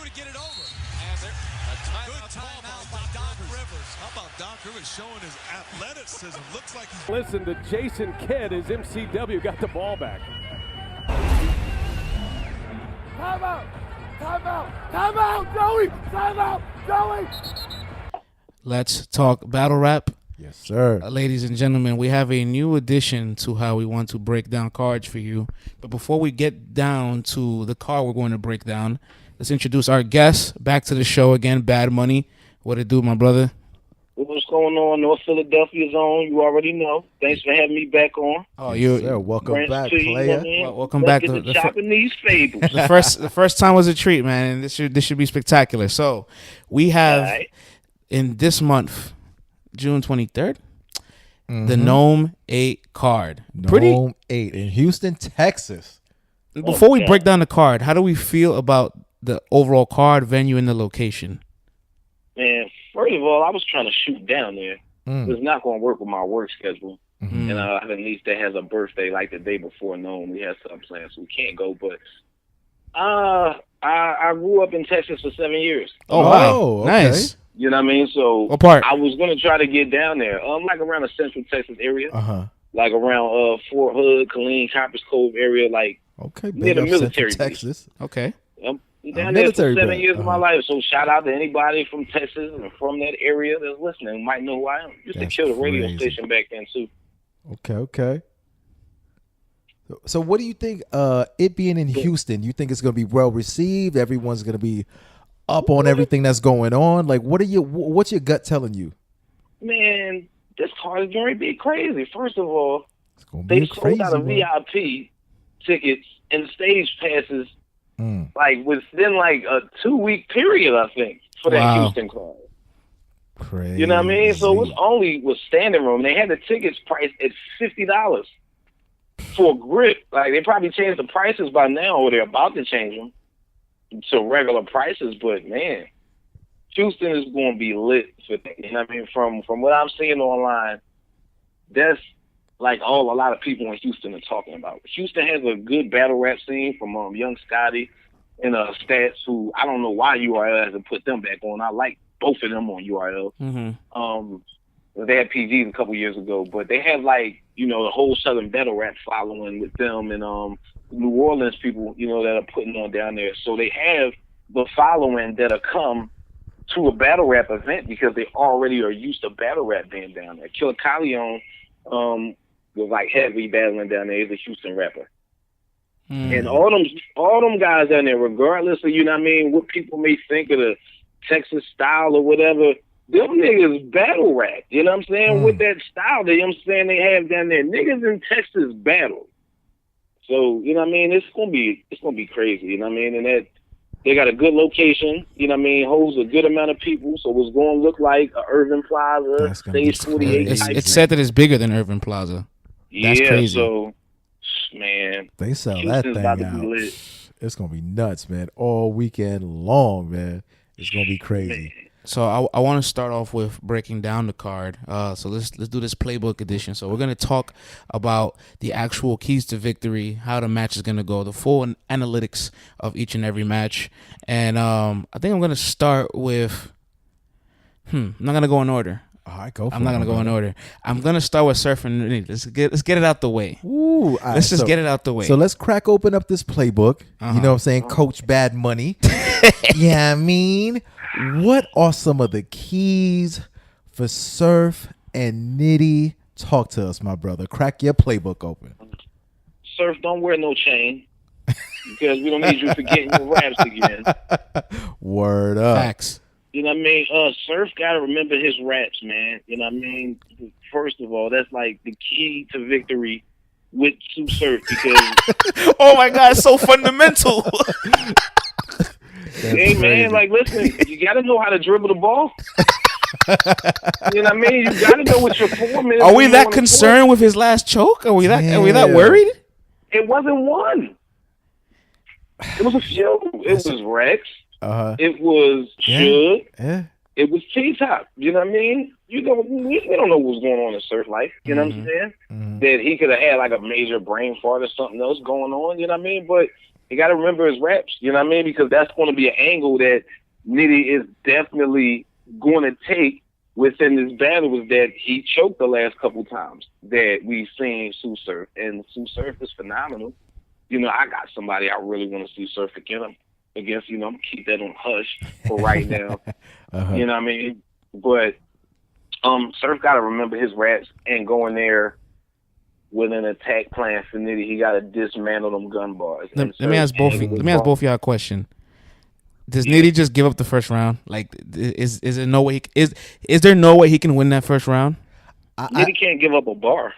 to get it over. And there, good timeout by Doc Rivers. How about Doc Rivers showing his athleticism? Looks like he's... Listen to Jason Kidd as MCW got the ball back. Timeout! Timeout! Timeout, Joey! Timeout, Joey! Let's talk battle rap. Yes, sir. Ladies and gentlemen, we have a new addition to how we want to break down cards for you. But before we get down to the card we're going to break down, let's introduce our guest. Back to the show again, Bad Money. What it do, my brother? What's going on? North Philadelphia's on. You already know. Thanks for having me back on. Oh, welcome Branch back, to you, player. man. Welcome Let's back. Get to chopping these fables. The first time was a treat, man, and this should be spectacular. So we have in this month, June 23rd, the NOME 8 card. NOME 8 in Houston, Texas. Before we break down the card, how do we feel about the overall card, venue, and the location? Man, first of all, I was trying to shoot down there. It's not going to work with my work schedule. And I have a niece that has a birthday like the day before NOME. We had something planned, so we can't go. But I grew up in Texas for 7 years. Oh, wow. Okay. Nice. You know what I mean? So What part? I was going to try to get down there, like around the Central Texas area, like around Fort Hood, Killeen, Copper's Cove area, like Okay, near the big up military Central base. Texas. Okay. Down there for military 7 base. years of my life. So shout out to anybody from Texas and from that area that's listening. Might know who I am. Used That's to kill the radio crazy. station back then too. Okay. So what do you think, it being in Houston, you think it's going to be well received? Everyone's going to be up on everything that's going on? Like, what's your gut telling you? Man, this car is going to be crazy. First of all, It's going to be they a crazy sold out of one. VIP tickets and stage passes like within like a 2-week period, I think, for that Wow. Houston car. Crazy. You know what I mean? So it was standing room. They had the tickets priced at $50 for a grip. Like they probably changed the prices by now, or they're about to change them to regular prices. But man, Houston is going to be lit for that. You know what I mean? From what I'm seeing online, that's like a lot of people in Houston are talking about. Houston has a good battle rap scene from Young Scotty and Stats, who I don't know why URL hasn't put them back on. I like both of them on URL. They had PGs a couple years ago, but they have like, the whole Southern battle rap following with them and New Orleans people, that are putting on down there. So they have the following that'll come to a battle rap event because they already are used to battle rap being down there. Killer Calion was like heavy battling down there. He's a Houston rapper. And all them guys down there, regardless of, what people may think of the Texas style or whatever, them niggas battle rap. You know what I'm saying? With that style that they have down there. Niggas in Texas battle. So, it's gonna be crazy, you know what I mean? And that they got a good location, holds a good amount of people, so it's gonna look like a Irving Plaza, Stage 48. It's said that it's bigger than Irving Plaza. That's crazy. So man, They sell Houston's that about thing to be out. lit. It's gonna be nuts, man. All weekend long, man. It's gonna be crazy. So I want to start off with breaking down the card. So let's do this playbook edition. So we're gonna talk about the actual keys to victory, how the match is gonna go, the full analytics of each and every match, and I think I'm gonna start with. I'm not gonna go in order. All right, go for it. I'm not gonna go in order. I'm gonna start with Surf and Nitty. Let's get it out the way. Ooh, all Let's right, just get it out the way. So let's crack open up this playbook. You know what I'm saying? Coach Bad Money. Yeah, I mean, what are some of the keys for Surf and Nitty? Talk to us, my brother. Crack your playbook open. Surf, don't wear no chain because we don't need you forgetting your raps again. Word up. Facts. You know what I mean? Surf got to remember his raps, man. You know what I mean? First of all, that's like the key to victory with Sue Surf because, Oh my God, it's so fundamental. hey, man, like, listen, you got to know how to dribble the ball. You know what I mean? You got to know what your form is. Are we that concerned with his last choke? Are we that worried? It wasn't one. It was a few. It was Rex. It was Suge. Yeah. It was T-Top. You know what I mean? We don't know what's going on in Surf life. You know what I'm saying? That he could have had like a major brain fart or something else going on. You know what I mean? But He got to remember his reps. You know what I mean? Because that's going to be an angle that Nitty is definitely going to take within this battle, is that he choked the last couple times that we've seen Sue Surf. And Sue Surf is phenomenal. You know, I got somebody I really want to see Surf against, you know, I'm keep that on hush for right now. You know what I mean? But Surf got to remember his reps and go in there with an attack plan for Nitty. He got to dismantle them gun bars. Let me ask both of y'all a question. Does Nitty just give up the first round? Like, is there no way is there no way he can win that first round? Nitty can't give up a bar.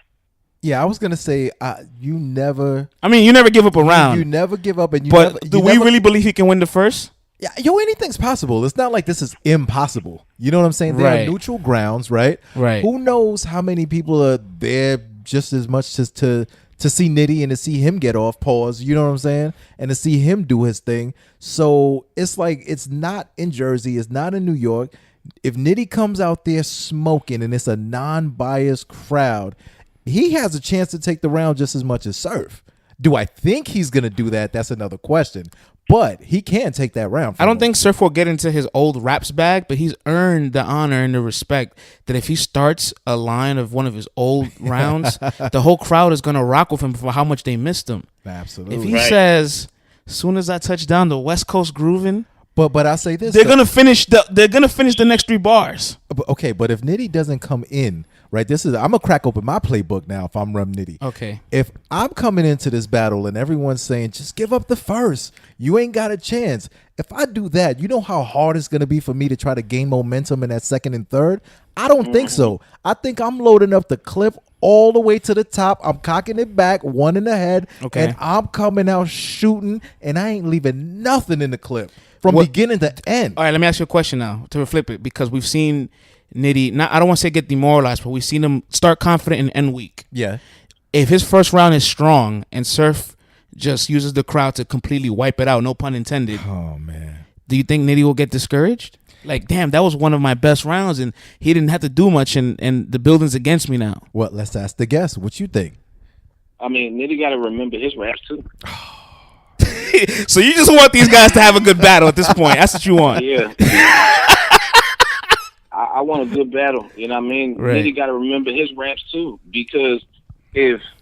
Yeah, I was gonna say you never. I mean, you never give up a round. You never give up, and do we really believe he can win the first? Yeah, anything's possible. It's not like this is impossible. You know what I'm saying? They're neutral grounds, right? Right. Who knows how many people are there just as much as to see Nitty and to see him get off, pause, you know what I'm saying? And to see him do his thing. So it's like, it's not in Jersey, it's not in New York. If Nitty comes out there smoking and it's a non-biased crowd, he has a chance to take the round just as much as Surf. Do I think he's going to do that? That's another question. But he can take that round. I don't think Surf will get into his old raps bag, but he's earned the honor and the respect that if he starts a line of one of his old rounds, the whole crowd is going to rock with him for how much they missed him. Absolutely. If he says, as soon as I touch down the West Coast grooving, but I say this, they're gonna finish the next 3 bars. Okay, but if Nitty doesn't come in, right? I'm gonna crack open my playbook now if I'm Rum Nitty. Okay. If I'm coming into this battle and everyone's saying just give up the first, you ain't got a chance. If I do that, you know how hard it's gonna be for me to try to gain momentum in that second and third? I don't think so. I think I'm loading up the clip all the way to the top. I'm cocking it back, one in the head, and I'm coming out shooting, and I ain't leaving nothing in the clip from beginning to end. All right, let me ask you a question now to flip it, because we've seen Nitty, I don't want to say get demoralized, but we've seen him start confident and end weak. Yeah. If his first round is strong and Surf just uses the crowd to completely wipe it out, no pun intended. Oh, man. Do you think Nitty will get discouraged? Like, damn, that was one of my best rounds, and he didn't have to do much, and the building's against me now. Well, let's ask the guest. What you think? I mean, Nitty got to remember his raps, too. So you just want these guys to have a good battle at this point. That's what you want. Yeah. I want a good battle. You know what I mean? Right. Nitty got to remember his raps, too, because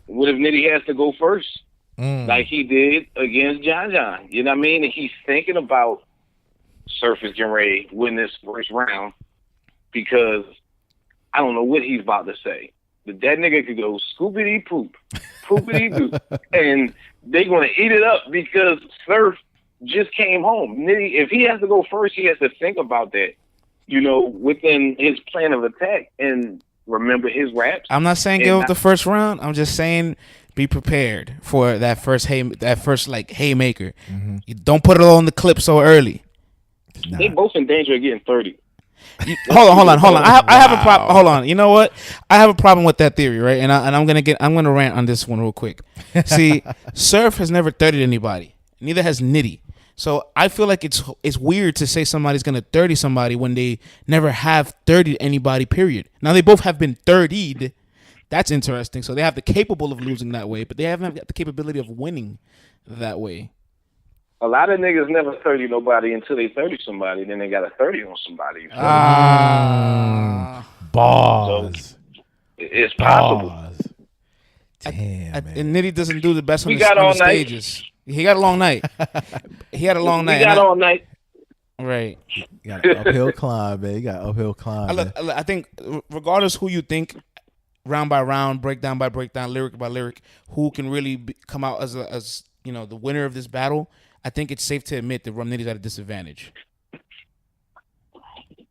what if Nitty has to go first, like he did against John John? You know what I mean? And he's thinking about Surf is getting ready to win this first round because I don't know what he's about to say. But that nigga could go scoopity poop, poopity doop, and they're going to eat it up because Surf just came home. Nitty, if he has to go first, he has to think about that, you know, within his plan of attack and remember his raps. I'm not saying give up the first round. I'm just saying be prepared for that first haymaker. You don't put it all in the clip so early. They both in danger of getting 30. Hold on. I have a problem. Hold on. You know what? I have a problem with that theory, right? And I'm gonna rant on this one real quick. See, Surf has never 30'd anybody. Neither has Nitty. So I feel like it's weird to say somebody's gonna 30 somebody when they never have 30'd anybody. Period. Now they both have been 30'd. That's interesting. So they have the capable of losing that way, but they haven't got the capability of winning that way. A lot of niggas never 30 nobody until they 30 somebody, then they got a 30 on somebody. Bars. So it's possible. Damn, man. And Nitty doesn't do the best on We the, got on all the night. stages. He got a long night. He had a long night. We got all night. Right. You got an uphill climb, man. You got an uphill climb. Man. I think regardless who you think, round by round, breakdown by breakdown, lyric by lyric, who can really come out as you know the winner of this battle, I think it's safe to admit that Rum Nitty's at a disadvantage.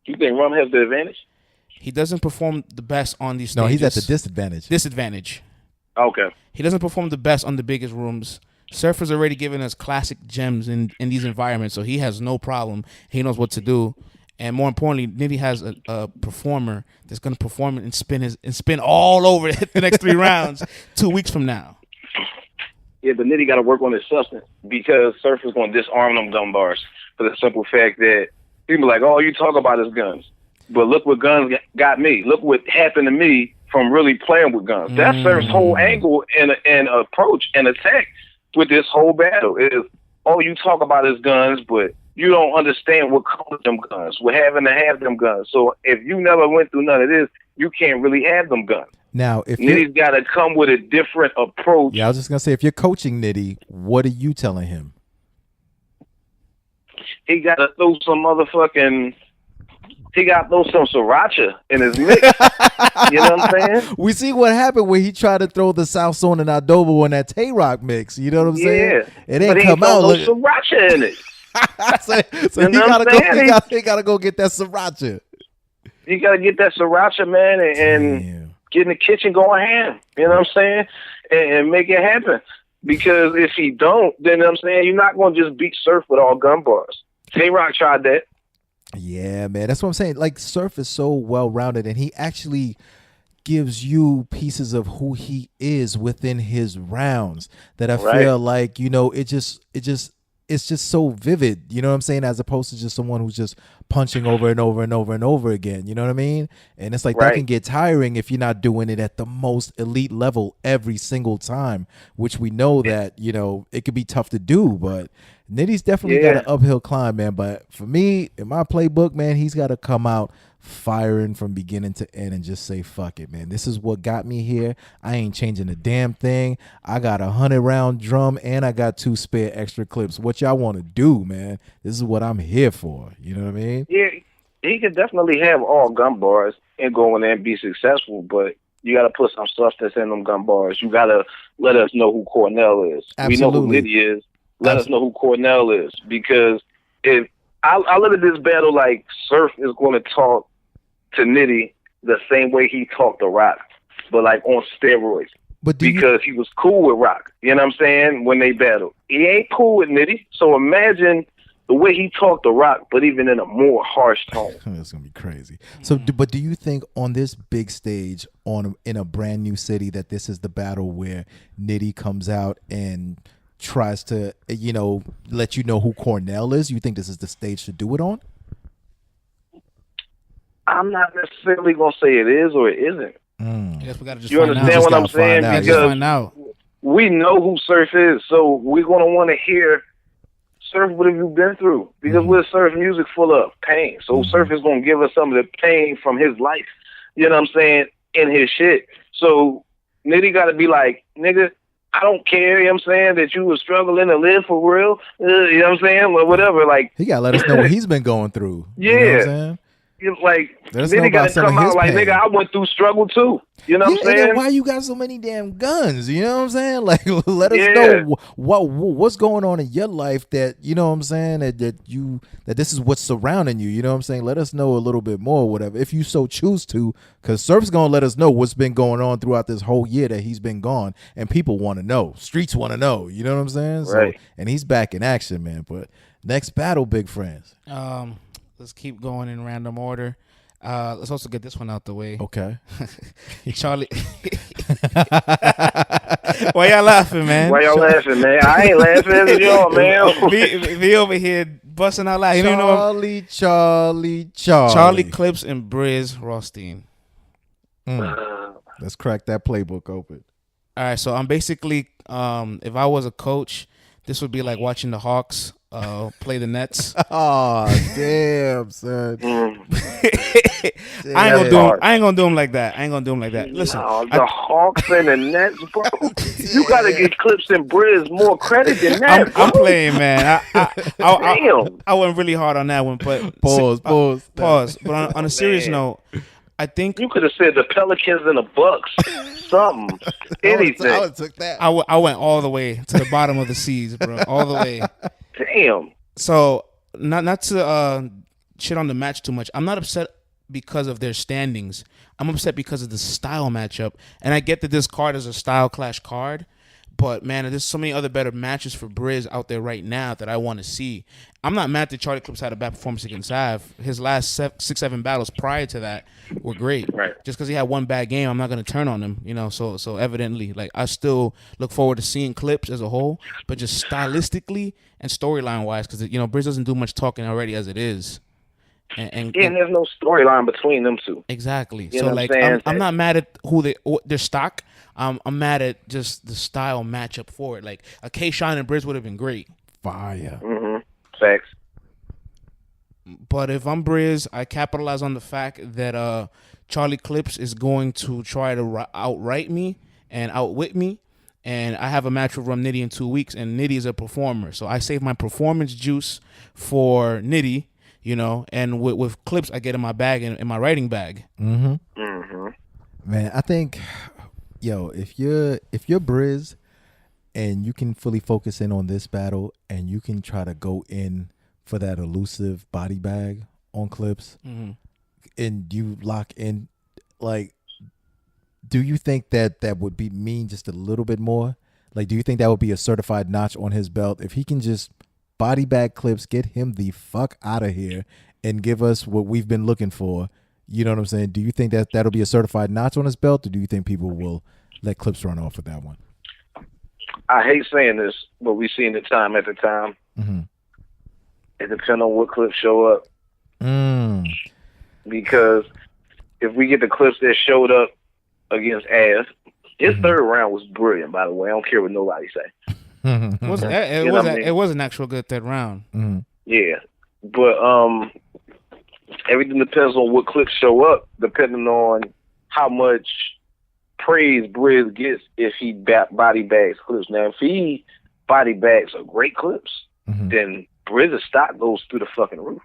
You think Rum has the advantage? He doesn't perform the best on these stages. No, he's at the disadvantage. Disadvantage. Okay. He doesn't perform the best on the biggest rooms. Surfer's already given us classic gems in these environments, so he has no problem. He knows what to do. And more importantly, Nitty has a performer that's going to perform and spin all over the next 3 rounds 2 weeks from now. Yeah, but Nitty got to work on his substance because Surf is going to disarm them gun bars for the simple fact that people are like, oh, you talk about his guns. But look what guns got me. Look what happened to me from really playing with guns. That's Surf's whole angle and approach and attack with this whole battle is all you talk about is guns, but you don't understand what comes with them guns. We're having to have them guns. So if you never went through none of this, you can't really have them guns. Now, if Nitty's got to come with a different approach. Yeah, I was just gonna say, if you're coaching Nitty, what are you telling him? He got to throw some motherfucking. He got to throw some sriracha in his mix. You know what I'm saying? We see what happened when he tried to throw the South Zone and adobo in that Tay-Rock mix. You know what I'm saying? Yeah, it ain't come out. No sriracha in it. so he gotta go. He gotta go get that sriracha. You gotta get that sriracha, man, and get in the kitchen going ham. You know what I'm saying? And make it happen. Because if he don't, then you know what I'm saying, you're not gonna just beat Surf with all gun bars. Tay-Rock tried that. Yeah, man, that's what I'm saying. Like, Surf is so well rounded, and he actually gives you pieces of who he is within his rounds that I feel like, you know, it's just so vivid, you know what I'm saying, as opposed to just someone who's just punching over and over and over and over again, you know what I mean? And it's like that can get tiring if you're not doing it at the most elite level every single time, which we know that, you know, it could be tough to do, but Nitty's definitely got an uphill climb, man. But for me, in my playbook, man, he's got to come out firing from beginning to end and just say, fuck it, man. This is what got me here. I ain't changing a damn thing. I got a 100-round drum and I got 2 spare extra clips. What y'all want to do, man? This is what I'm here for. You know what I mean? Yeah, he could definitely have all gun bars and go in there and be successful, but you got to put some substance in them gun bars. You got to let us know who Cornell is. Absolutely. We know who Liddy is. Let us know who Cornell is, because if I look at this battle like Surf is going to talk to Nitty the same way he talked to Rock, but like on steroids. But because he was cool with Rock, you know what I'm saying, when they battled. He ain't cool with Nitty, so imagine the way he talked to Rock, but even in a more harsh tone. That's gonna be crazy. So, but do you think on this big stage, in a brand new city, that this is the battle where Nitty comes out and tries to, you know, let you know who Cornell is? You think this is the stage to do it on? I'm not necessarily gonna say it is or it isn't. I guess we gotta just you understand what I'm saying? Because we know who Surf is, so we're gonna want to hear, Surf, what have you been through? Because we're Surf music full of pain, so Surf is gonna give us some of the pain from his life. You know what I'm saying? In his shit. So Nitty gotta be like, nigga, I don't care, you know what I'm saying, that you were struggling to live for real, you know what I'm saying, or whatever. Like, he gotta let us know what he's been going through. Yeah. You know what I'm saying? Like, Nitty gotta come out like, nigga, I went through struggle too. You know what I'm saying? And then why you got so many damn guns? You know what I'm saying? Like, let us know what's going on in your life that, you know what I'm saying, that this is what's surrounding you. You know what I'm saying? Let us know a little bit more, whatever, if you so choose to, because Surf's gonna let us know what's been going on throughout this whole year that he's been gone, and people want to know. Streets want to know. You know what I'm saying? Right. So, and he's back in action, man. But next battle, big friends. Let's keep going in random order. Let's also get this one out the way. Okay. Charlie. Why y'all laughing, man? Why y'all laughing, man? I ain't laughing at y'all, man. V over here busting out laughing. Charlie Clips and Briz Rothstein. Let's crack that playbook open. All right, so I'm basically, if I was a coach, this would be like watching the Hawks play the Nets. Oh, damn, son. I ain't gonna do him like that. Listen, the Hawks and the Nets, bro. You gotta give Clips and Briz more credit than that. I'm playing, man. Damn. I went really hard on that one, but pause. But on a serious note, I think you could have said the Pelicans and the Bucks, something, anything. I would took that. I went all the way to the bottom of the seas, bro, all the way. Damn. So not to shit on the match too much. I'm not upset because of their standings. I'm upset because of the style matchup. And I get that this card is a style clash card, but man, there's so many other better matches for Briz out there right now that I want to see. I'm not mad that Charlie Clips had a bad performance against Av. His last 6-7 battles prior to that were great. Right. Just because he had one bad game, I'm not going to turn on him. You know, so evidently, like, I still look forward to seeing Clips as a whole, but just stylistically and storyline wise, because you know Briz doesn't do much talking already as it is. And there's no storyline between them two. Exactly. You so know like, I'm not mad at their stock. I'm mad at just the style matchup for it. Like a K-Shine and Briz would have been great. Fire. Facts. But if I'm Briz, I capitalize on the fact that Charlie Clips is going to try to outright me and outwit me. And I have a match with Rum Nitty in 2 weeks, and Nitty is a performer. So I save my performance juice for Nitty, you know, and with Clips, I get in my bag, in my writing bag. Man, I think, if you're Briz and you can fully focus in on this battle and you can try to go in for that elusive body bag on Clips and you lock in, like, do you think that would mean just a little bit more? Like, do you think that would be a certified notch on his belt if he can just body bag Clips, get him the fuck out of here, and give us what we've been looking for? You know what I'm saying? Do you think that that'll be a certified notch on his belt, or do you think people will let Clips run off with that one? I hate saying this, but we seen the time at the time. It depends on what Clips show up. Because if we get the Clips that showed up against Ass, his third round was brilliant, by the way. I don't care what nobody say. It was an actual good third round. Yeah. But everything depends on what Clips show up, depending on how much praise Briz gets if he body bags Clips. Now, if he body bags a great Clips, then Briz's stock goes through the fucking roof.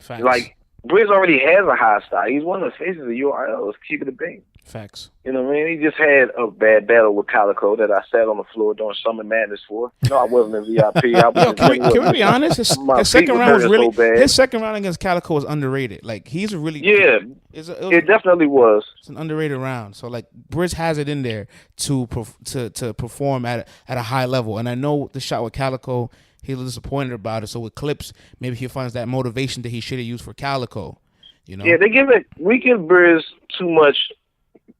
Facts. Like, Briz already has a high stock. He's one of the faces of URL. Let's keep it a bean. Facts. You know what I mean? He just had a bad battle with Calico that I sat on the floor during Summer Madness for. No, I wasn't a VIP. Can we be honest? His second round was really bad. His second round against Calico was underrated. Like, he's a really it definitely was. It's an underrated round. So like, Briz has it in there to perform at a high level. And I know the shot with Calico, he was disappointed about it. So with Clips, maybe he finds that motivation that he should have used for Calico. You know? Yeah, we give Briz too much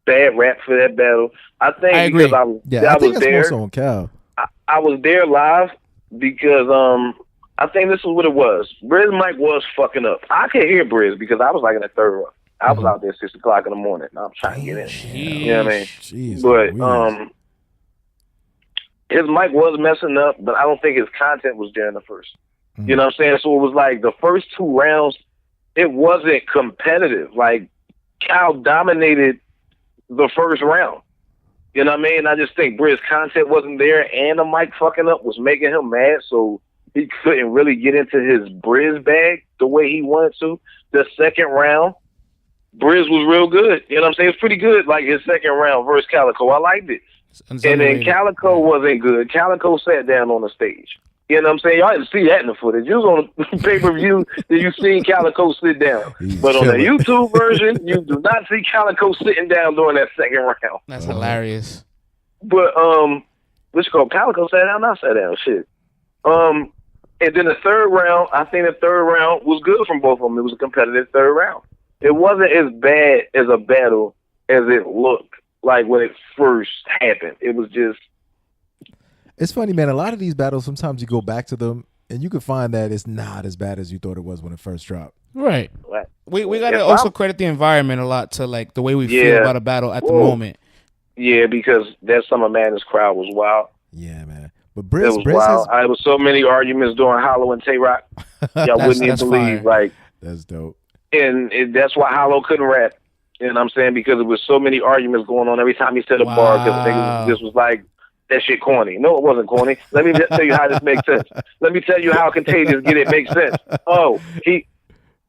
bad rap for that battle. I think I agree. because I was there. On Cal. I was there live because I think this is what it was. Briz mic was fucking up. I could hear Briz because I was like in the third row. I was out there at 6 o'clock in the morning. I'm trying to get in. You know what I mean? Jeez, but his mic was messing up, but I don't think his content was there in the first. You know what I'm saying? So it was like the first 2 rounds, it wasn't competitive. Like, Cal dominated the first round. You know what I mean? I just think Briz content wasn't there, and the mic fucking up was making him mad, so he couldn't really get into his Briz bag the way he wanted to. The second round, Briz was real good. You know what I'm saying? It's pretty good, like his second round versus Calico. I liked it. And then Calico wasn't good. Calico sat down on the stage. You know what I'm saying? Y'all didn't see that in the footage. You was on the pay-per-view that you seen Calico sit down. But on the YouTube version, you do not see Calico sitting down during that second round. That's hilarious. But, what's called? Calico sat down, I sat down. Shit. And then the third round, I think the third round was good from both of them. It was a competitive third round. It wasn't as bad as a battle as it looked like when it first happened. It was just... It's funny, man. A lot of these battles, sometimes you go back to them and you can find that it's not as bad as you thought it was when it first dropped. Right. We got to also credit the environment a lot to like the way we feel about a battle at the moment. Yeah, because that Summer Madness crowd was wild. Yeah, man. But Briz was wild. There was so many arguments during Hollow and Tay-Rock. Y'all wouldn't even believe. Like, that's dope. And that's why Hollow couldn't rap. You know what I'm saying? Because there was so many arguments going on every time he said a bar. Because this was like, that shit corny. No, it wasn't corny. Let me just tell you how this makes sense. Let me tell you how Contagious get it makes sense. So he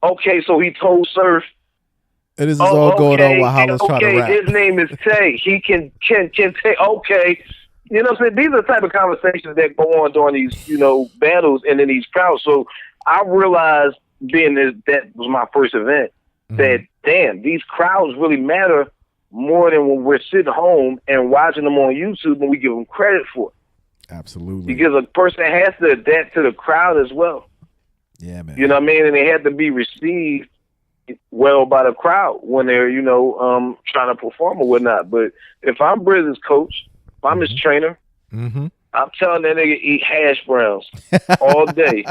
told Surf. And this is all going on while Hollow's trying to rap. His name is Tay. He can Tay. Okay. You know what I'm saying? These are the type of conversations that go on during these, battles and in these crowds. So I realized, that was my first event, that, damn, these crowds really matter more than when we're sitting home and watching them on YouTube and we give them credit for it. Absolutely. Because a person has to adapt to the crowd as well. Yeah, man. You know what I mean? And they have to be received well by the crowd when they're, trying to perform or whatnot. But if I'm Briz's coach, if I'm his trainer, I'm telling that nigga eat hash browns all day.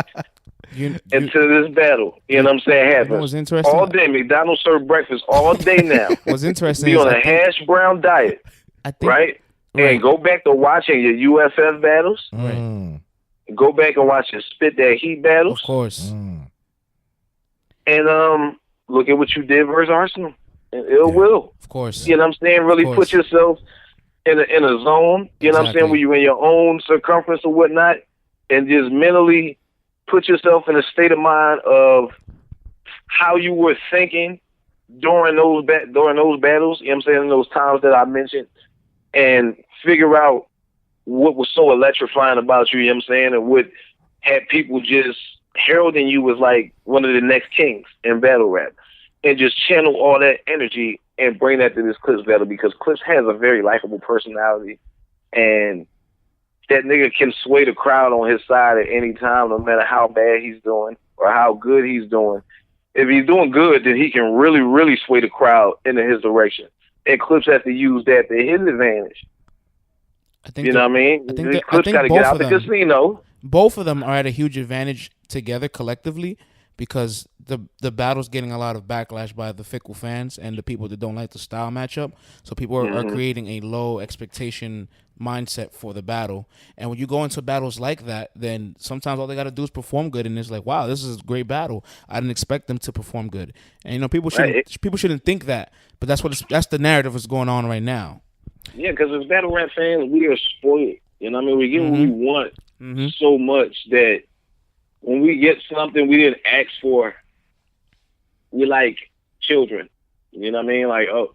Until this battle, you know what I'm saying, happens. Was interesting. All day, McDonald's serve breakfast all day now. What's interesting be on a hash brown diet, right? And go back to watching your UFF battles. Right. Go back and watch his Spit That Heat battles. Of course. And look at what you did versus Arsenal. And Ill Will. Of course. You know what I'm saying? Really put yourself in a zone, you know what I'm saying, where you're in your own circumference or whatnot, and just mentally put yourself in a state of mind of how you were thinking during those battles, you know what I'm saying, in those times that I mentioned, and figure out what was so electrifying about you, you know what I'm saying, and what had people just heralding you as like one of the next kings in battle rap, and just channel all that energy and bring that to this Clips battle, because Clips has a very likable personality, and that nigga can sway the crowd on his side at any time, no matter how bad he's doing or how good he's doing. If he's doing good, then he can really, really sway the crowd into his direction. And Clips has to use that to his advantage. I think you know what I mean? Clips got to get out the casino. Both of them are at a huge advantage together collectively, because the battle's getting a lot of backlash by the fickle fans and the people that don't like the style matchup. So people are creating a low expectation mindset for the battle. And when you go into battles like that, then sometimes all they got to do is perform good, and it's like, wow, this is a great battle. I didn't expect them to perform good. And you know, people shouldn't think that, but that's the narrative that's going on right now. Yeah, because as battle rap fans, we are spoiled. You know what I mean? We get what we want so much that when we get something we didn't ask for, we like children. You know what I mean? Like, oh,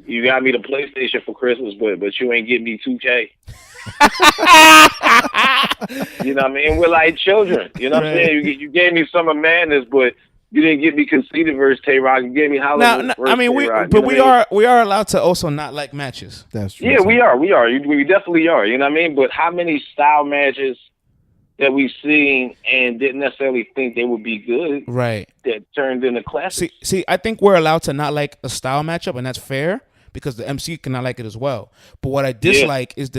you got me the PlayStation for Christmas, but you ain't getting me 2K. You know what I mean? We're like children. You know what I'm saying? You gave me Summer Madness, but you didn't get me Conceited versus Tay-Rock. You gave me Hollywood versus Tay-Rock. We are allowed to also not like matches. That's true. Yeah, we are. We definitely are. You know what I mean? But how many style matches that we've seen and didn't necessarily think they would be good, right, that turned into classics? See, I think we're allowed to not like a style matchup, and that's fair, because the MC cannot like it as well. But what I dislike is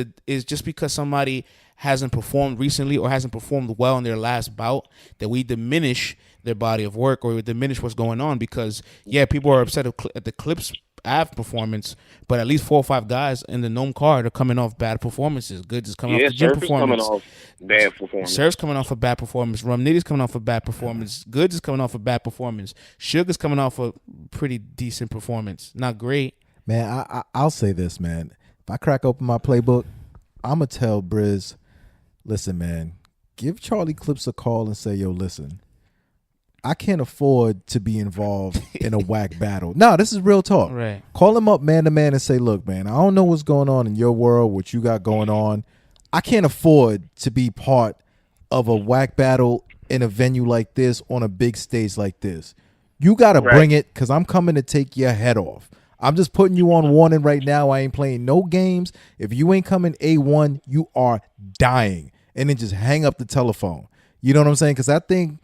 just because somebody hasn't performed recently or hasn't performed well in their last bout, that we diminish their body of work or we diminish what's going on. Because people are upset at the Clips Ave performance, but at least 4 or 5 guys in the NOME card are coming off bad performances. Goods is coming off the gym performance. Coming off bad performance. Surf's coming off a bad performance. Rum Nitty's coming off a bad performance. Goods is coming off a bad performance. Sugar's coming off a pretty decent performance. Not great. Man, I'll say this, man. If I crack open my playbook, I'm going to tell Briz, listen, man, give Charlie Clips a call and say, yo, listen, I can't afford to be involved in a whack battle. No, this is real talk. Right. Call him up man to man and say, look, man, I don't know what's going on in your world, what you got going on. I can't afford to be part of a whack battle in a venue like this, on a big stage like this. You got to bring it, because I'm coming to take your head off. I'm just putting you on warning right now. I ain't playing no games. If you ain't coming A1, you are dying. And then just hang up the telephone. You know what I'm saying? Because I think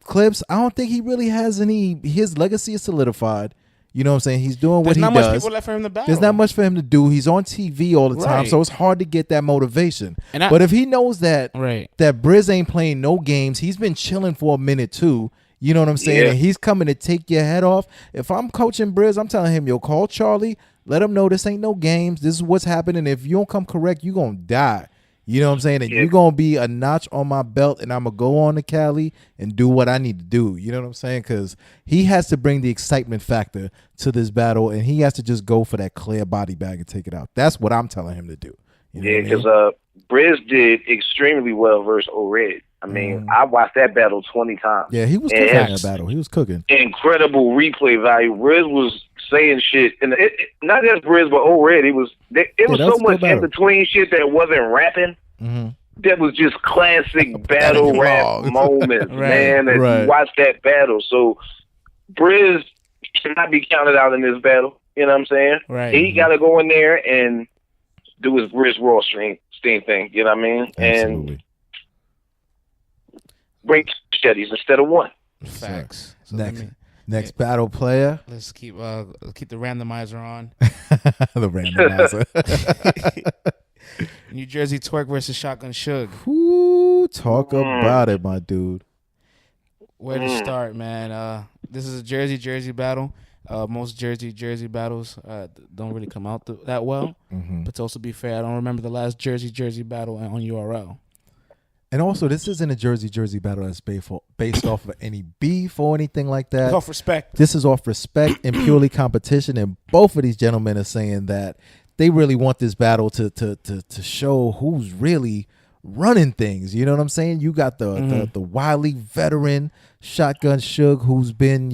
Clips, I don't think he really has his legacy is solidified. You know what I'm saying? He's doing what he does. There's not much people left for him to battle. There's not much for him to do. He's on TV all the time, so it's hard to get that motivation. But if he knows that that Briz ain't playing no games, he's been chilling for a minute too. You know what I'm saying? Yeah. And he's coming to take your head off. If I'm coaching Briz, I'm telling him, yo, call Charlie. Let him know this ain't no games. This is what's happening. If you don't come correct, you're going to die. You know what I'm saying? And you're going to be a notch on my belt, and I'm going to go on to Cali and do what I need to do. You know what I'm saying? Because he has to bring the excitement factor to this battle, and he has to just go for that clear body bag and take it out. That's what I'm telling him to do. You know because Briz did extremely well versus O-Red. I mean, I watched that battle 20 times. Yeah, he was cooking in that battle. He was cooking. Incredible replay value. Briz was saying shit, and not just Briz, but O-Red. It was so much in between shit that wasn't rapping. That was just classic battle rap moments, man. And you watch that battle. So Briz cannot be counted out in this battle. You know what I'm saying? Right. He got to go in there and do his Briz Rothstein thing. You know what I mean? Absolutely. And bring studies instead of one. Facts. So next battle player. Let's keep the randomizer on. The randomizer. New Jersey Twerk versus Shotgun Suge. Ooh, talk about it, my dude. Where to start, man? This is a Jersey battle. Most Jersey battles don't really come out that well. But to also be fair, I don't remember the last Jersey battle on URL. And also, this isn't a Jersey battle that's based off of any beef or anything like that. It's off respect. This is off respect and purely competition. And both of these gentlemen are saying that they really want this battle to show who's really running things. You know what I'm saying? You got the wily veteran Shotgun Suge, who's been,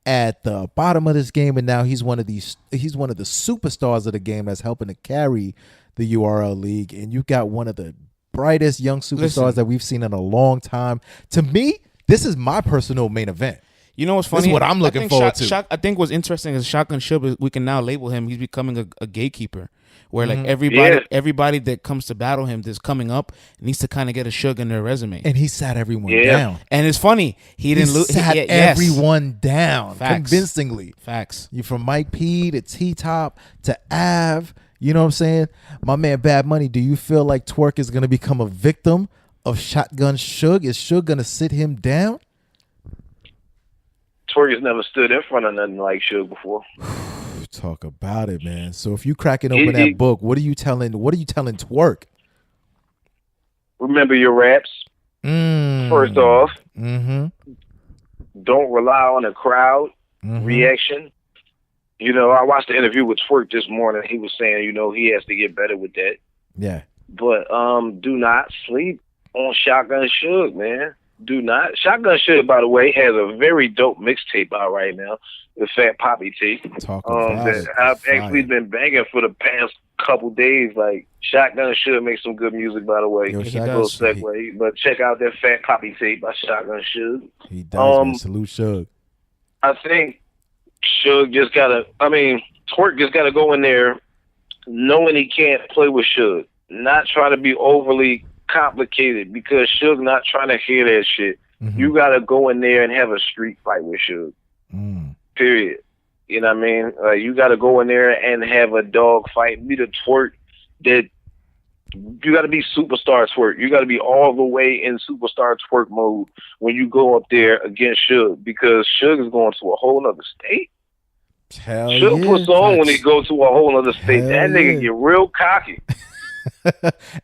at the bottom of this game, and now he's one of the superstars of the game that's helping to carry the URL league. And you got one of the brightest young superstars that we've seen in a long time. To me, this is my personal main event. You know what's funny? This is what I'm looking forward to. I think what's interesting is Shotgun Suge, we can now label him. He's becoming a gatekeeper, where like everybody that comes to battle him that's coming up needs to kind of get a Suge in their resume. And he sat everyone down. And it's funny, he didn't lose. Sat everyone down Facts. convincingly. Facts. You from Mike P to T Top to Av. You know what I'm saying? My man Bad Money, do you feel like Twerk is going to become a victim of Shotgun Suge? Is Suge going to sit him down? Twerk has never stood in front of nothing like Suge before. Talk about it, man. So if you cracking open that book, what are you telling Twerk? Remember your raps. First off, don't rely on a crowd reaction. I watched the interview with Twerk this morning. He was saying, he has to get better with that. Yeah. But do not sleep on Shotgun Suge, man. Do not. Shotgun Suge, by the way, has a very dope mixtape out right now, the Fat Poppy tape. That I've actually been banging for the past couple days. Like, Shotgun Suge makes some good music, by the way. But check out that Fat Poppy tape by Shotgun Suge. He does, man. Salute Suge. I think Twerk just gotta go in there knowing he can't play with Suge. Not try to be overly complicated, because Suge not trying to hear that shit. You gotta go in there and have a street fight with Suge. Period. You know what I mean? You gotta go in there and have a dog fight. Be the Twerk that you gotta be superstar Twerk. You gotta be all the way in superstar Twerk mode when you go up there against Suge, because Suge is going to a whole other state. Suge puts on when he goes to a whole other state. That nigga get real cocky.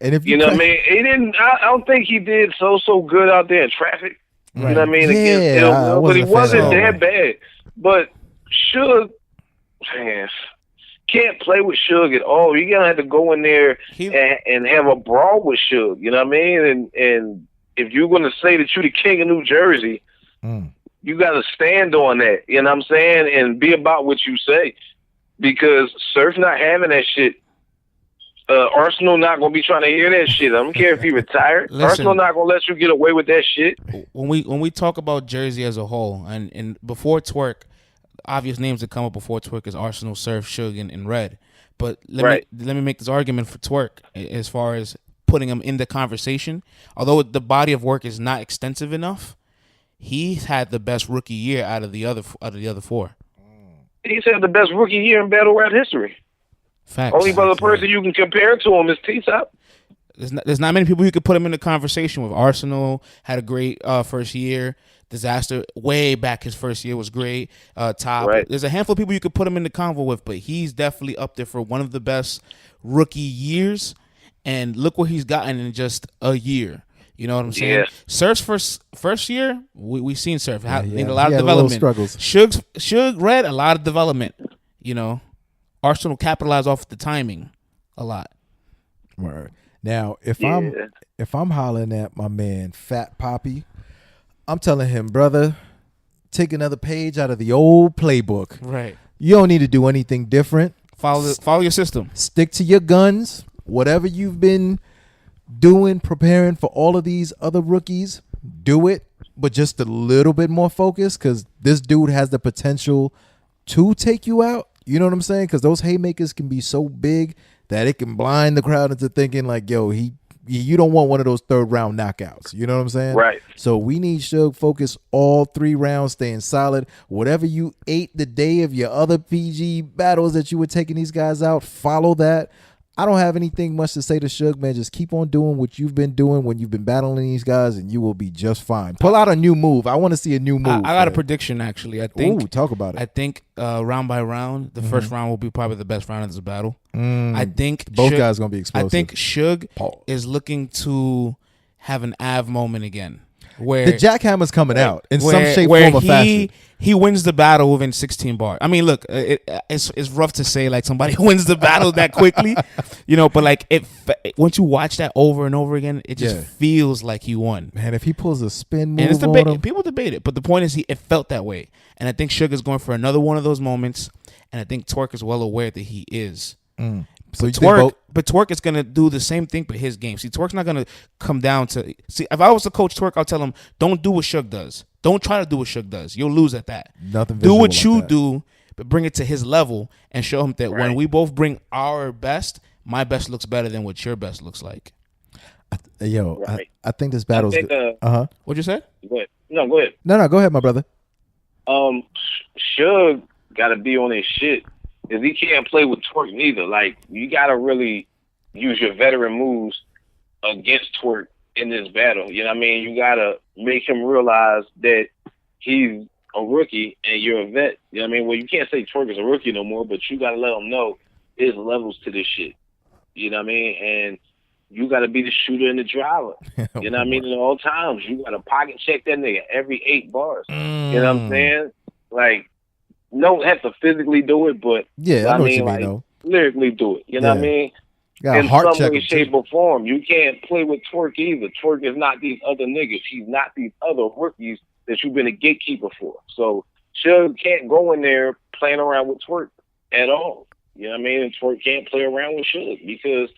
And if you know what I mean, he didn't. I don't think he did so good out there in traffic. You know what I mean? But he wasn't that bad. But Suge, man, can't play with Suge at all. You're gonna have to go in there and have a brawl with Suge. You know what I mean? And if you're gonna say that you're the king of New Jersey, you gotta stand on that. You know what I'm saying? And be about what you say, because Surf not having that shit. Arsenal not gonna be trying to hear that shit. I don't care if he retired. Arsenal not gonna let you get away with that shit. When we talk about Jersey as a whole, and before Twerk, obvious names that come up before Twerk is Arsenal, Surf, Suge, and Red. But let me make this argument for Twerk as far as putting him in the conversation. Although the body of work is not extensive enough, he's had the best rookie year out of the other four. He's had the best rookie year in battle rap history. Facts. Only other person you can compare to him is T-Top. There's not many people you could put him in the conversation with. Arsenal had a great first year. Disaster way back his first year was great. Top. There's a handful of people you could put him in the convo with, but he's definitely up there for one of the best rookie years. And look what he's gotten in just a year. You know what I'm saying? Yeah. Surf's first year, we seen Surf. Need a lot of development. Struggles. Suge Red, a lot of development. Arsenal capitalized off the timing a lot. Right. Now, if I'm hollering at my man Fat Poppy, I'm telling him, brother, take another page out of the old playbook. Right. You don't need to do anything different. Follow your system. Stick to your guns. Whatever you've been doing, preparing for all of these other rookies, do it, but just a little bit more focused, because this dude has the potential to take you out. You know what I'm saying? Because those haymakers can be so big that it can blind the crowd into thinking like, yo, you don't want one of those third round knockouts. You know what I'm saying? Right. So we need Suge focus all 3 rounds, staying solid. Whatever you ate the day of your other PG battles that you were taking these guys out, follow that. I don't have anything much to say to Suge, man. Just keep on doing what you've been doing when you've been battling these guys, and you will be just fine. Pull out a new move. I want to see a new move. I got a prediction, actually. I think. Ooh, talk about it. I think round by round, the first round will be probably the best round of this battle. I think both guys going to be explosive. I think Suge is looking to have an Av moment again. Where The jackhammer's coming out in some where- shape, where form, or fashion. he wins the battle within 16 bars. I mean, look, it's rough to say like somebody wins the battle that quickly, but like once you watch that over and over again, it just feels like he won. Man, if he pulls a spin And it's move on him, people debate it, but the point is it felt that way. And I think Sugar's going for another one of those moments, and I think Twerk is well aware that he is. so you think But Twerk is going to do the same thing for his game. See, Twerk's not going to come down to... See, if I was to coach Twerk, I'll tell him, don't do what Suge does. Don't try to do what Suge does. You'll lose at that. Nothing do what visual you like that. do, but bring it to his level and show him that when we both bring our best, my best looks better than what your best looks like. Right. I think this battle's I think, good. What'd you say? Go ahead. No, go ahead. No, go ahead, my brother. Suge got to be on his shit. Because he can't play with Twerk neither. Like, you got to really use your veteran moves against Twerk in this battle. You know what I mean? You got to make him realize that he's a rookie and you're a vet. You know what I mean? Well, you can't say Twerk is a rookie no more, but you got to let him know there's levels to this shit. You know what I mean? And you got to be the shooter and the driver. You know what I mean? At all times, you got to pocket check that nigga every 8 bars. You know what I'm saying? Like, don't have to physically do it, but I know what you mean, though. lyrically do it. You know what I mean? Got In heart some check way, him, shape, too. or form. You can't play with Twerk either. Twerk is not these other niggas. He's not these other rookies that you've been a gatekeeper for. So Suge can't go in there playing around with Twerk at all. You know what I mean? And Twerk can't play around with Suge because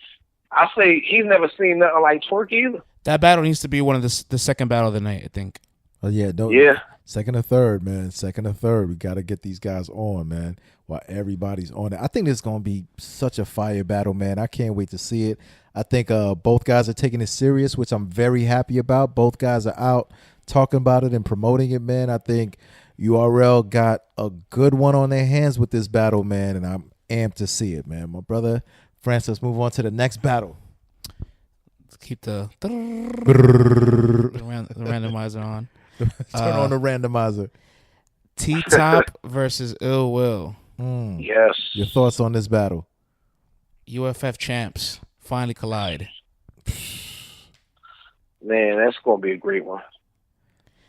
I say he's never seen nothing like Twerk either. That battle needs to be one of the second battle of the night, I think. Oh yeah, Yeah. Second or third, man. Second or third. We got to get these guys on, man, while everybody's on it. I think this is going to be such a fire battle, man. I can't wait to see it. I think both guys are taking it serious, which I'm very happy about. Both guys are out talking about it and promoting it, man. I think URL got a good one on their hands with this battle, man, and I'm amped to see it, man. My brother, Francis, let's move on to the next battle. Let's keep the randomizer on. Turn on the randomizer. T-Top versus Ill Will. Yes. Your thoughts on this battle? UFF champs finally collide. Man, that's going to be a great one.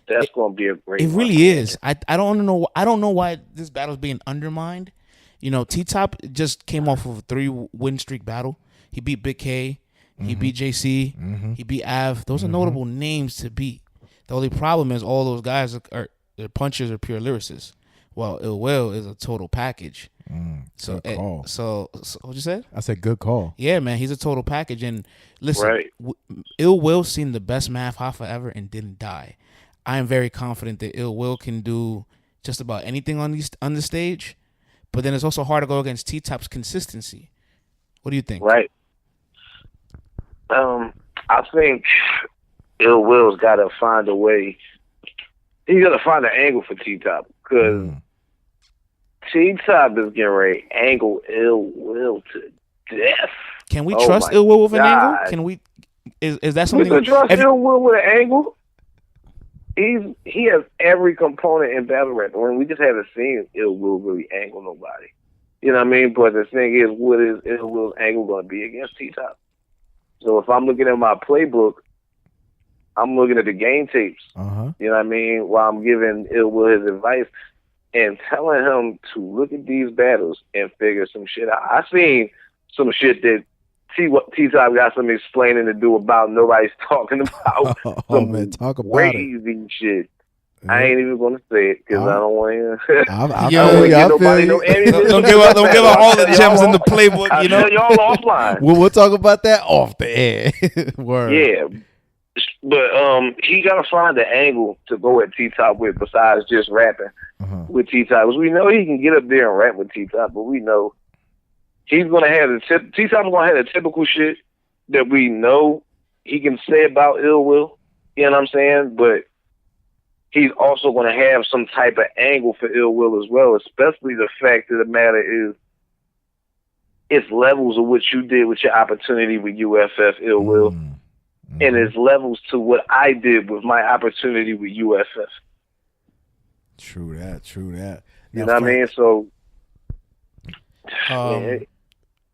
That's going to be a great one. It really is. I don't know why this battle's being undermined. T-Top just came off of a 3-win streak battle. He beat Big K. He beat JC. He beat Av. Those are notable names to beat. The only problem is all those guys are their punchers are pure lyricists. Well, Ill Will is a total package. Good call. So what you said? I said good call. Yeah, man, he's a total package. And listen, Right. Ill Will seen the best math Hoffa ever and didn't die. I am very confident that Ill Will can do just about anything on the stage. But then it's also hard to go against T-Top's consistency. What do you think? Right. I think Ill Will's got to find a way. He's got to find an angle for T-Top because T-Top is getting ready to angle Ill Will to death. Can we trust Ill Will with an angle? Can we? Is that something? We can trust Ill Will with an angle. He has every component in Battlerap. We just haven't seen Ill Will really angle nobody. You know what I mean? But the thing is, what is Ill Will's angle going to be against T-Top? So if I'm looking at my playbook, I'm looking at the game tapes. You know what I mean? While I'm giving Ill Will his advice and telling him to look at these battles and figure some shit out. I seen some shit that T-Top got some explaining to do about nobody's talking about. Man, talk about crazy shit. Yeah. I ain't even gonna say it because I don't want to. I don't give out all the gems in the playbook. I'll tell y'all offline. We'll talk about that off the air. Word. Yeah, but he gotta find an angle to go at T-Top with besides just rapping with T-Top. Because we know he can get up there and rap with T-Top, but we know he's gonna have T-Top's gonna have the typical shit that we know he can say about Ill Will. You know what I'm saying? But he's also going to have some type of angle for Ill Will as well, especially the fact of the matter is it's levels of what you did with your opportunity with UFF Ill Will, and it's levels to what I did with my opportunity with UFF. True that. You know what I mean? So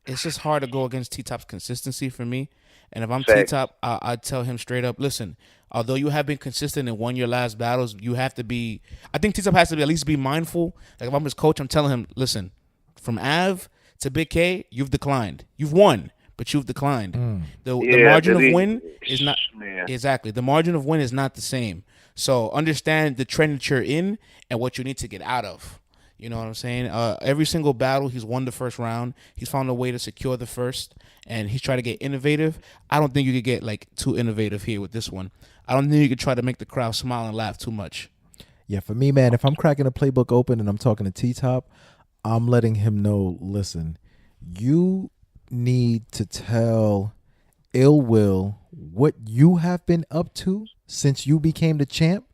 it's just hard to go against T-Top's consistency for me. And if I'm Facts. T-Top, I'd tell him straight up, listen, although you have been consistent and won your last battles, you have to be – I think T-Top has to be at least be mindful. Like if I'm his coach, I'm telling him, listen, from Av to Big K, you've declined. You've won, but you've declined. The margin of win is not – exactly. The margin of win is not the same. So understand the trend that you're in and what you need to get out of. You know what I'm saying? Every single battle, he's won the first round. He's found a way to secure the first, and he's trying to get innovative. I don't think you could get like too innovative here with this one. I don't think you could try to make the crowd smile and laugh too much. Yeah, for me, man, if I'm cracking a playbook open and I'm talking to T-Top, I'm letting him know, listen, you need to tell Ill Will what you have been up to since you became the champ,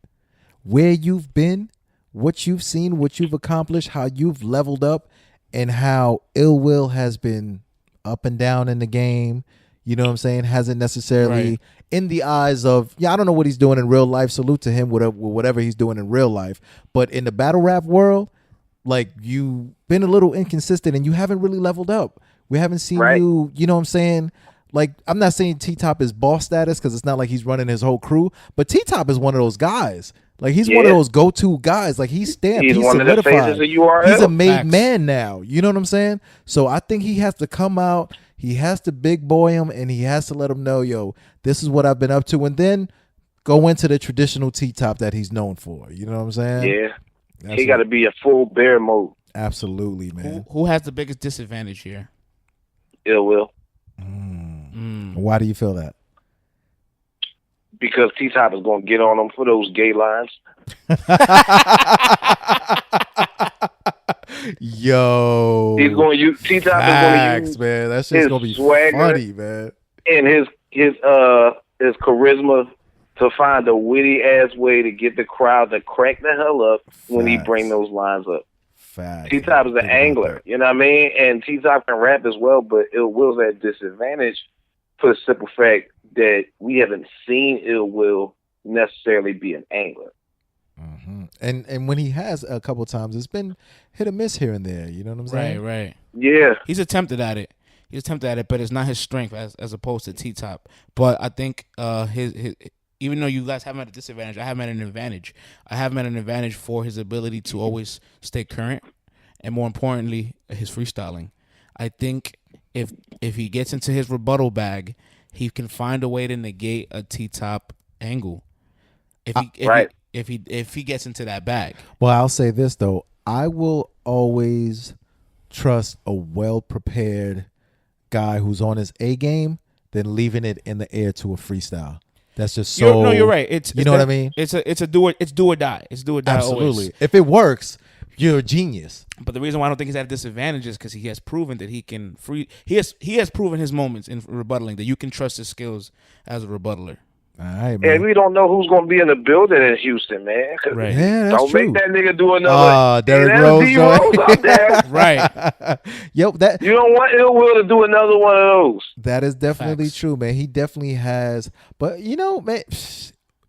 where you've been, what you've seen, what you've accomplished, how you've leveled up, and how Ill Will has been up and down in the game. You know what I'm saying? Hasn't necessarily, in the eyes of, I don't know what he's doing in real life. Salute to him, whatever he's doing in real life. But in the battle rap world, like, you've been a little inconsistent and you haven't really leveled up. We haven't seen you, you know what I'm saying? Like, I'm not saying T-Top is boss status because it's not like he's running his whole crew, but T-Top is one of those guys. Like, he's one of those go-to guys. Like, he's stamped. He's one solidified. Of the faces of URL. He's a made man now. You know what I'm saying? So I think he has to come out. He has to big boy him, and he has to let him know, yo, this is what I've been up to. And then go into the traditional T-Top that he's known for. You know what I'm saying? Yeah. He got to be a full bear mode. Absolutely, man. Who has the biggest disadvantage here? Ill Will. Why do you feel that? Because T-Top is going to get on him for those gay lines. Yo. He's going to use T-Top is going to use, man. That shit's going to be funny, man. And his charisma to find a witty ass way to get the crowd to crack the hell up when he bring those lines up. T-Top is an angler, you know what I mean? And T-Top can rap as well, but Ill Will's at a disadvantage for the simple fact that we haven't seen Ill Will necessarily be an angler. Mm-hmm. And when he has a couple times, it's been hit or miss here and there. You know what I'm saying? Right. Yeah. He's attempted at it, but it's not his strength as opposed to T-Top. But I think his even though you guys have him at a disadvantage, I have him at an advantage. I have him at an advantage for his ability to always stay current, and more importantly, his freestyling. I think if he gets into his rebuttal bag, he can find a way to negate a T-Top angle. If he gets into that bag. Well, I'll say this though, I will always trust a well-prepared guy who's on his A game than leaving it in the air to a freestyle. That's just so. You're right. You know what I mean? It's do or die. It's do or die. Absolutely. Always. If it works, you're a genius. But the reason why I don't think he's at a disadvantage is because he has proven that he can He has proven his moments in rebuttaling that you can trust his skills as a rebuttaler. All right, man. And we don't know who's going to be in the building in Houston, man. Right. Yeah, that's don't true. Make that nigga do another. Derrick Rose. D-Rose out there. Right. Yep. You don't want Ill Will to do another one of those. That is definitely Facts. true, man. He definitely has. But, you know, man,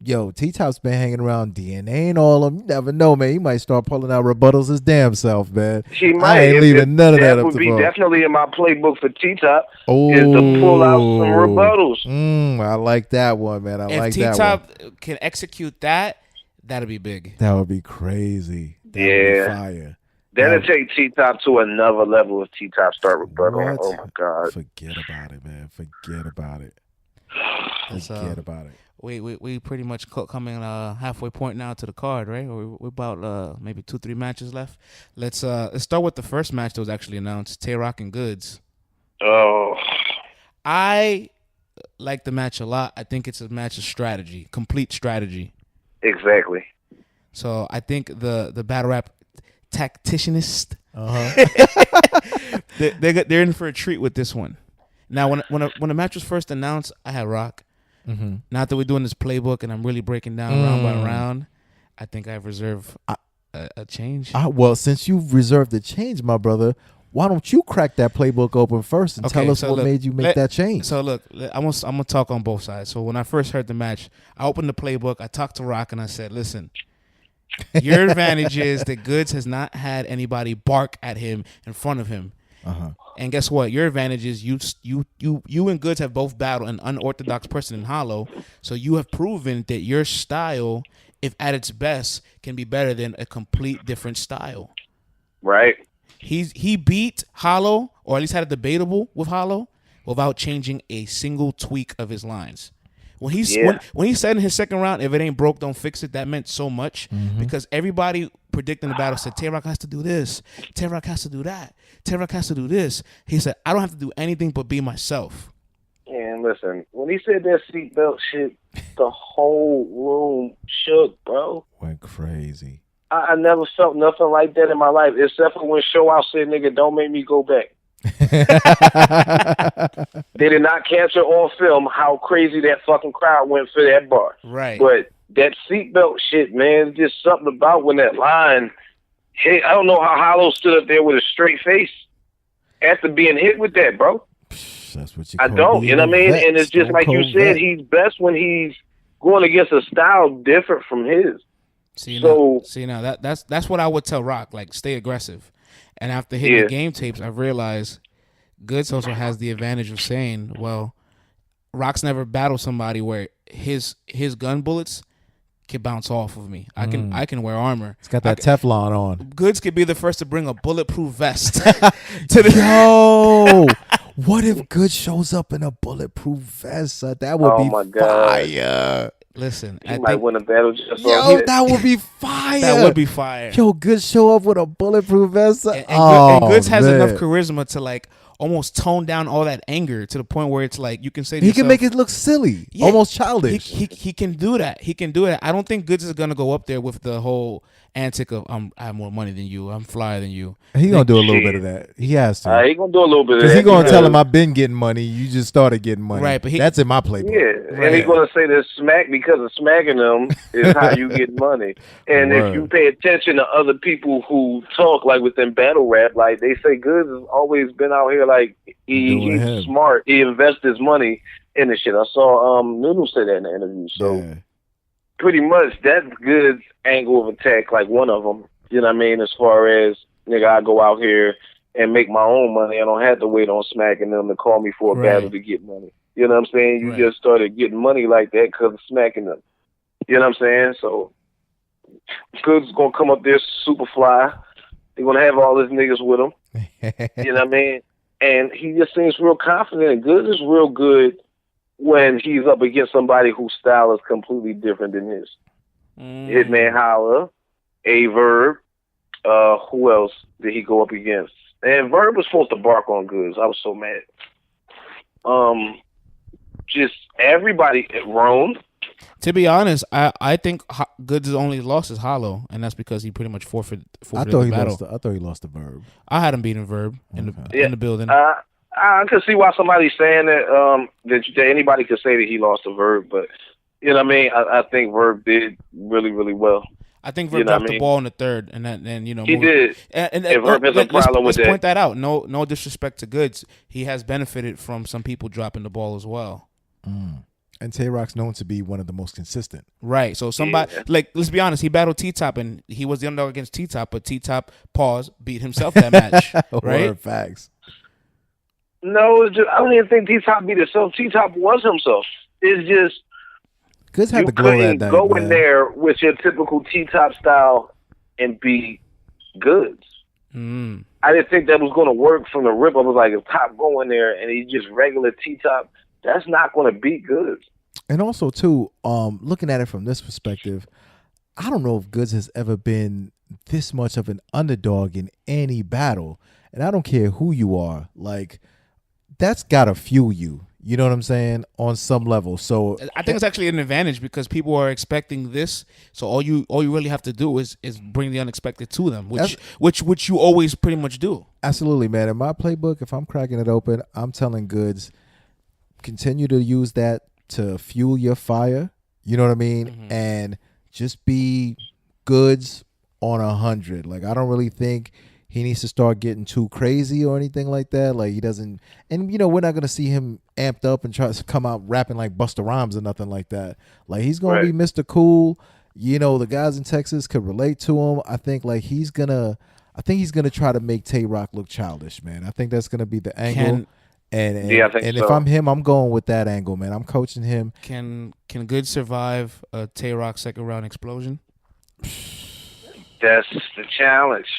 yo, T-Top's been hanging around DNA and all of them. You never know, man. He might start pulling out rebuttals his damn self, man. He might. I ain't leaving none of that up would to be Bo. definitely in my playbook for T-Top is to pull out some rebuttals. I like that one, man. If T-Top can execute that, that'll be big. That would be crazy. That would be fire. That'll take T-Top to another level if T-Top start rebuttaling. What? Oh, my God. Forget about it, man. Forget about it. Forget about it. We pretty much coming halfway point now to the card, right? Or we're about maybe 2-3 matches left. Let's start with the first match that was actually announced: Tay-Rock and Goods. Oh, I like the match a lot. I think it's a match of strategy, complete strategy. exactly. So I think the battle rap tacticianist, they're in for a treat with this one. Now, when the match was first announced, I had Rock. Mm-hmm. Now that we're doing this playbook and I'm really breaking down round by round, I think I've reserved a change. Well, since you've reserved the change, my brother, why don't you crack that playbook open first and tell us what made you make that change? So look, I'm gonna talk on both sides. So when I first heard the match, I opened the playbook, I talked to Rock, and I said, listen, your advantage is that Goods has not had anybody bark at him in front of him. And guess what? Your advantage is you and Goods have both battled an unorthodox person in Hollow, so you have proven that your style, if at its best, can be better than a complete different style. Right. He beat Hollow, or at least had a debatable with Hollow, without changing a single tweak of his lines. When he said in his second round, if it ain't broke, don't fix it, that meant so much because everybody predicting the battle said, Tay-Rock has to do this, Tay-Rock has to do that, Tay-Rock has to do this. He said, I don't have to do anything but be myself. And listen, when he said that seatbelt shit, the whole room shook, bro. Went crazy. I never felt nothing like that in my life, except for when Show Out said, nigga, don't make me go back. They did not capture on film how crazy that fucking crowd went for that bar. Right. But that seatbelt shit, man, just something about when that line hit. I don't know how Hollow stood up there with a straight face after being hit with that, bro. That's what you I don't, you know what I mean? And it's just like you said, he's best when he's going against a style different from his. See now that's what I would tell Rock, like stay aggressive. And after hitting the game tapes, I realized Goods also has the advantage of saying, well, Rock's never battled somebody where his gun bullets can bounce off of me. I can wear armor. It's got that Teflon on. Goods could be the first to bring a bulletproof vest to the Yo, what if Goods shows up in a bulletproof vest? That would be fire. Listen, he might win a battle just that would be fire. That would be fire. Yo, Goods show up with a bulletproof vest. And Goods has enough charisma to like almost tone down all that anger to the point where it's like you can say to yourself, can make it look silly, almost childish. He can do that. He can do it. I don't think Goods is gonna go up there with the whole antic of I have more money than you, I'm flyer than you. He gonna do a little bit of that. He has to. He gonna do a little bit of that. Because he gonna tell him I've been getting money. You just started getting money. Right, but that's in my playbook. Yeah, and he's gonna say that smack because of smacking them is how you get money. And if you pay attention to other people who talk like within battle rap, like they say, Goods has always been out here like he's smart. He invests his money in the shit. I saw Nunu say that in the interview. So pretty much that's Goods' angle of attack, like one of them. You know what I mean? As far as nigga, I go out here and make my own money. I don't have to wait on smacking them to call me for a battle to get money. You know what I'm saying? You just started getting money like that because of smacking them. You know what I'm saying? So Goods is gonna come up there super fly. They're gonna have all his niggas with him. You know what I mean? And he just seems real confident. And Goods is real good when he's up against somebody whose style is completely different than his. Hitman Holla, A-Verb, who else did he go up against? And Verb was supposed to bark on Goods. I was so mad. Just everybody at Rome. To be honest, I think Goods' only loss is Hollow, and that's because he pretty much forfeited the battle. I thought he lost the Verb. I had him beating Verb in the building. I could see why somebody's saying that that anybody could say that he lost the Verb, but you know what I mean. I think Verb did really, really well. I think Verb dropped the ball in the third, and you know he did. And Verb has a problem with that. Let's point that out. No disrespect to Goods, he has benefited from some people dropping the ball as well. And Tay-Rock's known to be one of the most consistent. Right. So somebody let's be honest, he battled T-Top and he was the underdog against T-Top, but T-Top beat himself that match. Right? Word, facts. No, it's just, I don't even think T-Top beat himself. T-Top was himself. It's just Goods had to glow that night. Go in there with your typical T-Top style and be Goods. I didn't think that was going to work from the rip. I was like, if Top go in there and he's just regular T-Top, that's not going to beat Goods. And also, too, looking at it from this perspective, I don't know if Goods has ever been this much of an underdog in any battle. And I don't care who you are. Like, that's got to fuel you. You know what I'm saying? On some level. So I think it's actually an advantage because people are expecting this. So all you really have to do is bring the unexpected to them, which you always pretty much do. Absolutely, man. In my playbook, if I'm cracking it open, I'm telling Goods, continue to use that to fuel your fire. You know what I mean? And just be Goods on 100. Like, I don't really think he needs to start getting too crazy or anything like that. Like, he doesn't, and you know, we're not gonna see him amped up and try to come out rapping like Busta Rhymes or nothing like that. Like, he's gonna be Mr. Cool. You know, the guys in Texas could relate to him. I think I think he's gonna try to make Tay-Rock look childish, man. I think that's gonna be the angle. And Yeah, I think and so. if I'm him, I'm going with that angle, man. I'm coaching him. Can Goods survive a Tay-Rock second round explosion? That's the challenge.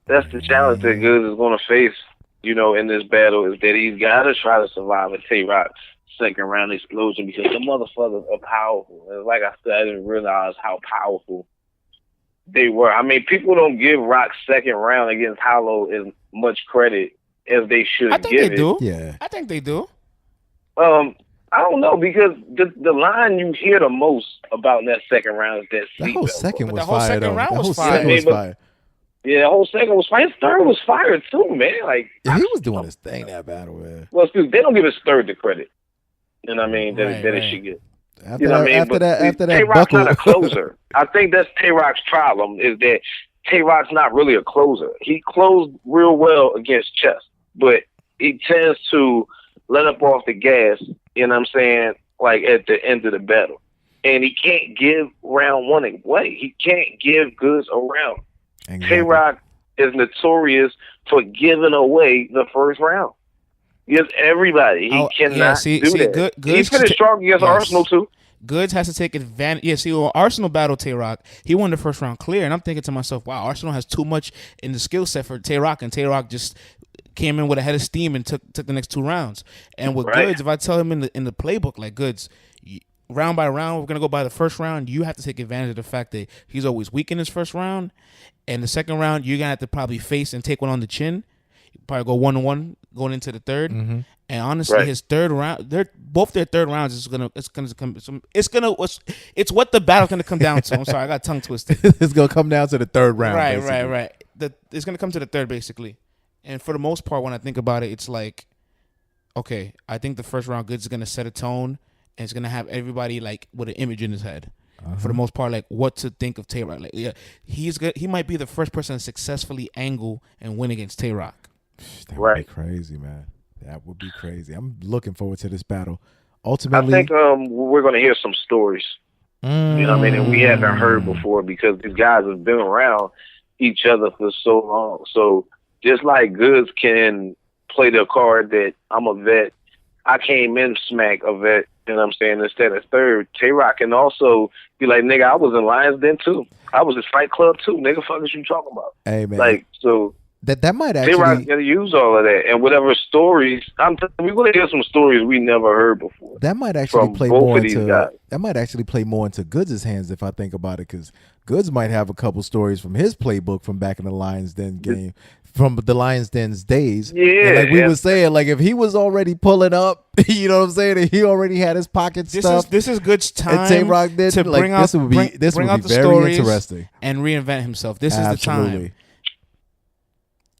That's the challenge that Goods is going to face, in this battle, is that he's got to try to survive a Tay-Rock second round explosion because the motherfuckers are powerful. And like I said, I didn't realize how powerful they were. I mean, people don't give Rock's second round against Hollow as much credit as they should give it. I think they do. Yeah. I think they do. I don't know, because the line you hear the most about in that second round is that That whole seatbelt. second But was the whole fire, second though. round That was whole fire. second was Yeah, but- fire. Yeah, the whole second was fire. His third was fire too, man. Like, Yeah, he was doing his thing that battle, man. well, dude, they don't give his third the credit. You know what I mean? That, Right, that right. it should get. After You know what I mean? after that Tay-Rock's buckle, not a closer. I think that's Tay-Rock's problem, is that Tay-Rock's not really a closer. He closed real well against Chess, but he tends to let up off the gas, you know what I'm saying, like at the end of the battle. And he can't give round one away. He can't give Goods a round. Exactly. Tay-Rock is notorious for giving away the first round. Yes, everybody. He cannot do that. He finished strong against Arsenal too. Goods has to take advantage. Yeah, see, well, Arsenal battled Tay-Rock. He won the first round clear, and I'm thinking to myself, wow, Arsenal has too much in the skill set for Tay-Rock, and Tay-Rock just came in with a head of steam and took the next 2 rounds. And with Right. Goods, if I tell him in the playbook, like, Goods, round by round, we're gonna go by the first round. You have to take advantage of the fact that he's always weak in his first round, and the second round you're gonna have to probably face and take one on the chin. Probably go 1-1 going into the third. Mm-hmm. And honestly, Right. his third round, both their third rounds it's what the battle's gonna come down to. I'm sorry, I got tongue twisted. It's gonna come down to the third round. Right. It's gonna come to the third basically. And for the most part, when I think about it, it's like, okay, I think the first round Goods is gonna set a tone, and it's gonna have everybody like with an image in his head. For the most part, like what to think of Tay-Rock. Like, yeah, he's good. He might be the first person to successfully angle and win against Tay-Rock. That would be Right. crazy, man. That would be crazy. I'm looking forward to this battle. I Ultimately, think we're going to hear some stories. You know what I mean? And we haven't heard before, because these guys have been around each other for so long. So just like Goods can play the card that I'm a vet, I came in smack a vet, you know what I'm saying, instead of third. Tay-Rock can also be like, nigga, I was in Lions Den too. I was in Fight Club too. Nigga, fuck is you talking about? hey man, Like, so that might Tay-Rock's actually going to use all of that. And whatever stories, we're going to hear some stories we never heard before. that might actually from play both more of these into guys. that might actually play more into Goods' hands if I think about it, because Goods might have a couple stories from his playbook from back in the Lions Den game, from the Lions Den's days. Yeah, And like we yeah. were saying, like if he was already pulling up, you know what I'm saying, and he already had his pocket stuff. This is Goods' time And Tay-Rock did, to like, bring out this would be the very stories interesting. and reinvent himself. This is the Absolutely. time.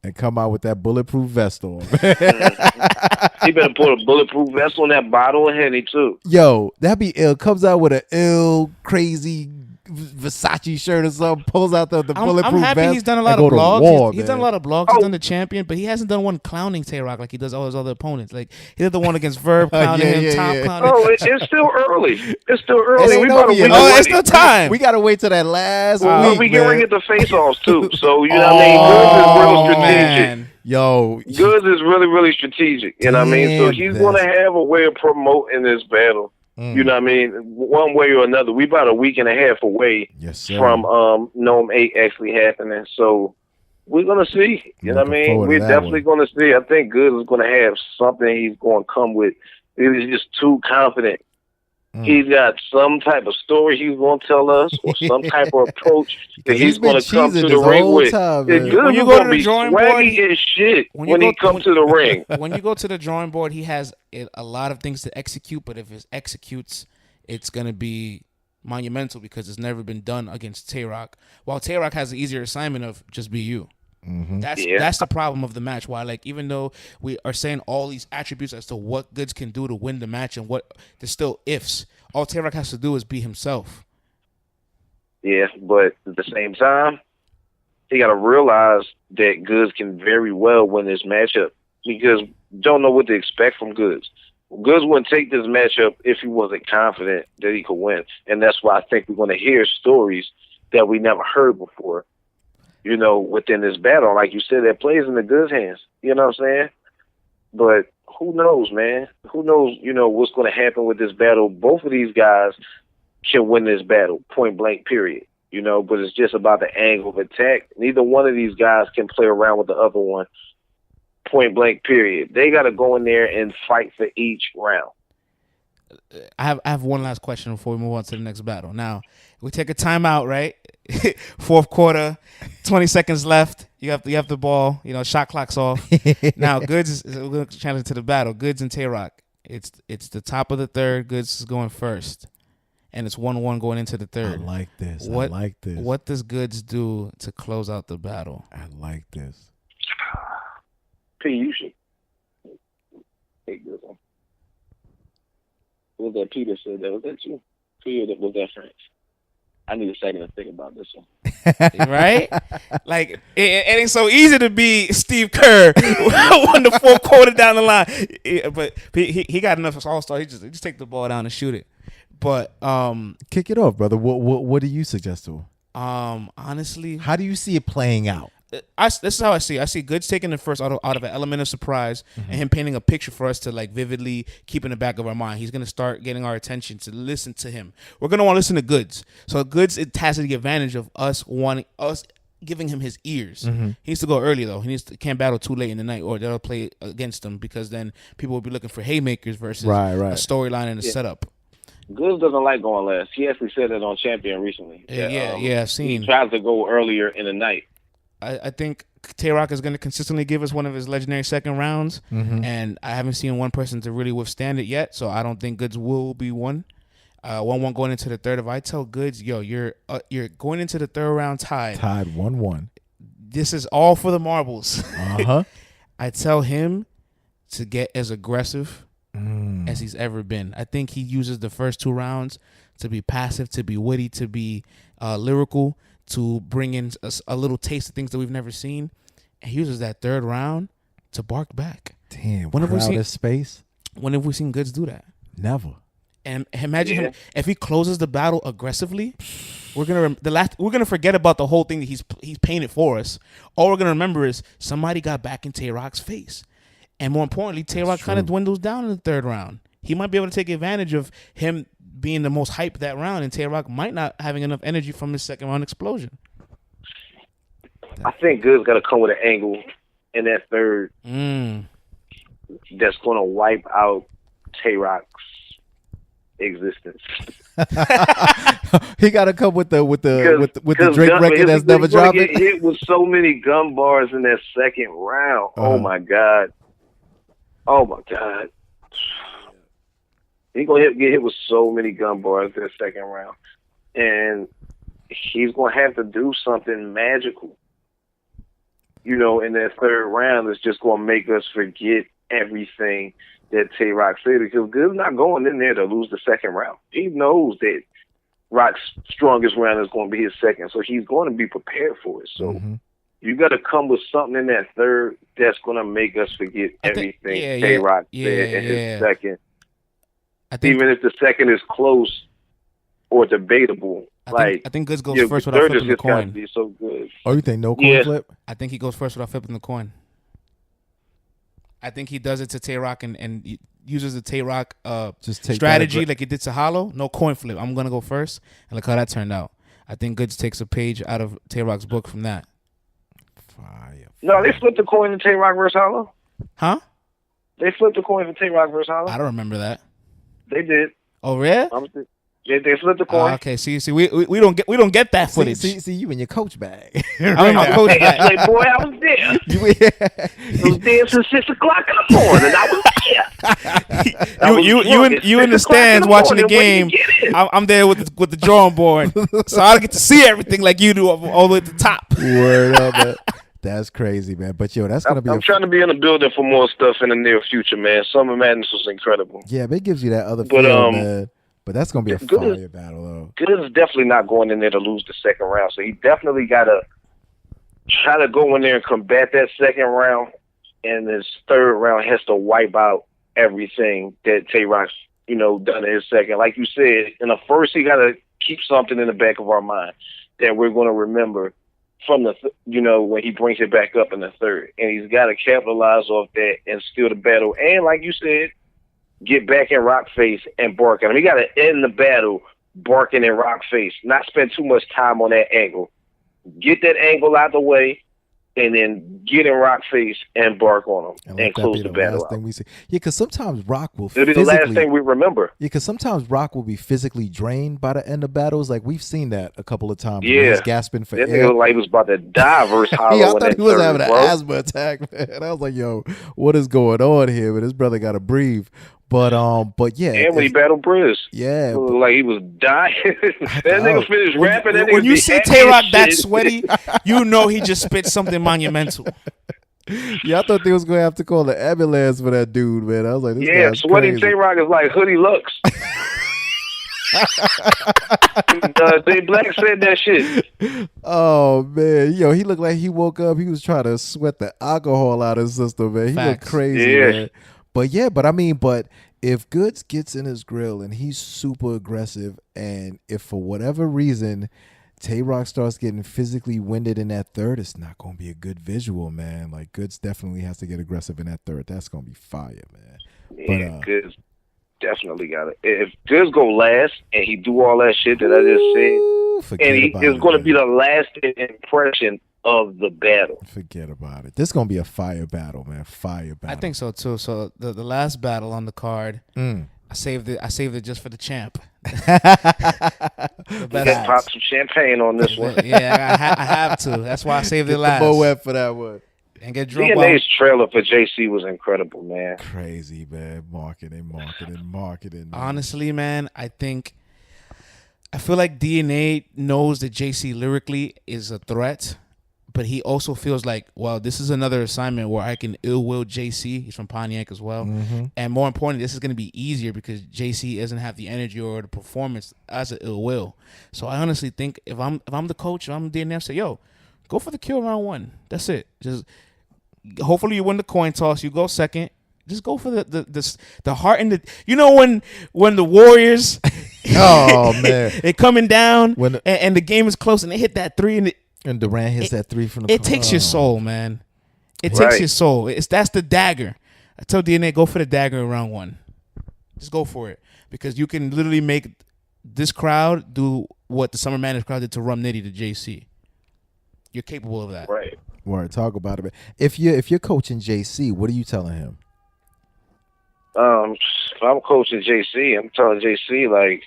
And come out with that bulletproof vest on. He better put a bulletproof vest on that bottle of Henny too. Yo, that'd be ill. Comes out with an ill, crazy Versace shirt or something. Pulls out the bulletproof I'm happy vest. he's done a and lot go of to blogs. war, He's man. done a lot of blogs. He's done the champion, but he hasn't done one clowning Tay-Rock like he does all his other opponents. Like he did the one against Verb clowning him, Tom clowning. Oh, it's still early. It's still early. It We ain't about a over week yet. Oh, away. it's still time. We gotta wait till that last Well, week, we get ready man. to get the face-offs too. So you know what I mean. Goods is real strategic. Man. Yo, Goods is really, really strategic. You know what I mean? So Damn, he's that's- going to have a way of promoting this battle. You know what I mean? One way or another. We about a week and a half away yes, sir. from NOME 8 actually happening. So we're going to see. You know what I Looking mean? forward to We're that definitely one. going to see. I think Goods is going to have something he's going to come with. He's just too confident. He's got some type of story he's going to tell us, or some type of approach that he's been going to come cheesing to the this ring whole with. time, It's man. good. When you He's go to gonna the be drawing board, swaggy as shit when he comes to the ring. When you go to the drawing board, he has a lot of things to execute, but if it executes, it's going to be monumental because it's never been done against Tay-Rock. While Tay-Rock has the easier assignment of just be you. That's the problem of the match. Why, like, even though we are saying all these attributes as to what Goods can do to win the match and what there's still ifs, all Tay-Rock has to do is be himself. Yeah, but at the same time, he got to realize that Goods can very well win this matchup because don't know what to expect from Goods. Goods wouldn't take this matchup if he wasn't confident that he could win, and that's why I think we're going to hear stories that we never heard before. within this battle. Like you said, that plays in the Goods' hands. You know what I'm saying? But who knows, man? Who knows, what's going to happen with this battle? Both of these guys can win this battle, point blank, period. But it's just about the angle of attack. Neither one of these guys can play around with the other one, point blank, period. They got to go in there and fight for each round. I have one last question before we move on to the next battle. Now, we take a timeout, right? Fourth quarter, 20 seconds left. You have the ball. Shot clock's off. Now, Goods is we're going to challenge to the battle. Goods and Tay-Rock. It's the top of the third. Goods is going first, and it's 1-1 going into the third. I like this. What does Goods do to close out the battle? I like this. P, you should take this one. Was that Peter said that? Was that you? P, or was that French? I need a second to think about this one. Right? Like, it ain't so easy to be Steve Kerr on the fourth quarter down the line. But he got enough all-star. He just take the ball down and shoot it. But kick it off, brother. What do you suggest to him? Honestly, how do you see it playing out? This is how I see it. I see Goods taking the first out of an element of surprise and him painting a picture for us to like vividly keep in the back of our mind. He's gonna start getting our attention to listen to him. We're gonna want to listen to Goods. So Goods, it has the advantage of us giving him his ears. He needs to go early though. Can't battle too late in the night, or they'll play against him, because then people will be looking for haymakers versus a storyline and a setup. Goods doesn't like going last. He actually said it on Champion recently. I've seen. He tries to go earlier in the night. I think Tay-Rock is going to consistently give us one of his legendary second rounds, and I haven't seen one person to really withstand it yet, so I don't think Goods will be one. 1-1 going into the third. If I tell Goods, you're going into the third round tied 1-1. This is all for the marbles. I tell him to get as aggressive as he's ever been. I think he uses the first two rounds to be passive, to be witty, to be lyrical, to bring in a little taste of things that we've never seen. And he uses that third round to bark back. Damn, when have we seen space? When have we seen Goods do that? Never. And imagine him if he closes the battle aggressively. We're gonna forget about the whole thing that he's painted for us. All we're gonna remember is somebody got back in Tay-Rock's face, and more importantly, Tay-Rock kind of dwindles down in the third round. He might be able to take advantage of him being the most hyped that round, and Tay-Rock might not having enough energy from his second round explosion. I think Goods got to come with an angle in that third that's going to wipe out Tay-Rock's existence. He got to come with the Drake record that's never dropped. Get hit with so many gun bars in that second round. Oh my god. He's going to get hit with so many gun bars in the second round. And he's going to have to do something magical, in that third round that's just going to make us forget everything that Tay-Rock said. Because Good's not going in there to lose the second round. He knows that Rock's strongest round is going to be his second. So he's going to be prepared for it. So you got to come with something in that third that's going to make us forget everything Tay-Rock said in his second. Even if the second is close or debatable, I think Goods goes first without flipping the coin. Be so good. Oh, you think no coin flip? I think he goes first without flipping the coin. I think he does it to Tay-Rock and uses the Tay-Rock strategy like he did to Hollow. No coin flip. I'm gonna go first, and look how that turned out. I think Goods takes a page out of Tay-Rock's book from that. Fire. No, they flipped the coin in Tay-Rock versus Hollow. Huh? They flipped the coin for Tay-Rock versus Hollow. I don't remember that. They did. Oh, really? They flipped the coin. Okay, see, we don't get that footage. See, you in your coach bag. I'm in my coach bag. Boy, I was there. I was there since 6 o'clock in the morning. I was there. You in the stands watching the game. I'm there with the drawing board, so I don't get to see everything like you do all the way at the top. Word up, man. That's crazy, man. But that's gonna be. I'm trying to be in the building for more stuff in the near future, man. Summer Madness was incredible. Yeah, but it gives you that other feel, man. But that's gonna be a fire battle, though. Good is definitely not going in there to lose the second round, so he definitely gotta try to go in there and combat that second round, and his third round has to wipe out everything that Tay-Rock's done in his second. Like you said, in the first, he gotta keep something in the back of our mind that we're gonna remember from when he brings it back up in the third, and he's got to capitalize off that and steal the battle. And like you said, get back in rock face and bark at him. He got to end the battle barking in rock face, not spend too much time on that angle. Get that angle out the way, and then get in rock face and bark on him and close the battle out. Thing we see. Yeah, because sometimes Rock will It'll be the last thing we remember. Yeah, because sometimes Rock will be physically drained by the end of battles. Like, we've seen that a couple of times. Yeah. He's gasping for That air. nigga like he was about to die versus Hollow. Yeah, I thought he was having an bro. asthma attack, man. I was like, yo, what is going on here? But this brother got to breathe. But yeah. And when he battled Briz. Yeah. It looked like he was dying. That nigga finished rapping. That When nigga you be see happy Tay-Rock as that shit. sweaty, you know he just spit something monumental. Yeah, I thought they was going to have to call the ambulance for that dude, man. I was like, this guy's sweaty crazy. Tay-Rock is like Hoodie Lux. Jay Black said that shit. Oh, man. Yo, he looked like he woke up. He was trying to sweat the alcohol out of his system, man. He looked Facts. crazy, Yeah. man. But if Goods gets in his grill and he's super aggressive, and if for whatever reason Tay-Rock starts getting physically winded in that third, it's not going to be a good visual, man. Like, Goods definitely has to get aggressive in that third. That's going to be fire, man. Yeah, Goods definitely got it. If Goods go last and he do all that shit that I just said, and he is going to be the lasting impression of the battle. Forget about it. This is going to be a fire battle, man. Fire battle. I think so too. So the last battle on the card, I saved it just for the champ. You got pop some champagne on this one. Yeah, I have to. That's why I saved it last. Moet for that one. And get drunk. DNA's trailer for JC was incredible, man. Crazy, man. Marketing. Man. Honestly, man, I feel like DNA knows that JC lyrically is a threat, but he also feels like, well, this is another assignment where I can ill will JC. He's from Pontiac as well. Mm-hmm. And more importantly, this is going to be easier because JC doesn't have the energy or the performance as an ill will. So I honestly think if I'm the coach, if I'm DNA, I say, yo, go for the kill round one. That's it. Just hopefully you win the coin toss. You go second. Just go for the heart and the when the Warriors Oh man, they coming down When and the game is close and they hit that three and Durant hits that three from the it takes your soul, man. It takes Right. your soul. That's the dagger. I tell DNA, go for the dagger in round one. Just go for it. Because you can literally make this crowd do what the Summer Madness crowd did to Rum Nitty to JC. You're capable of that. Right. Word, talk about it. Man. If you're coaching JC, what are you telling him? If I'm coaching JC, I'm telling JC, like,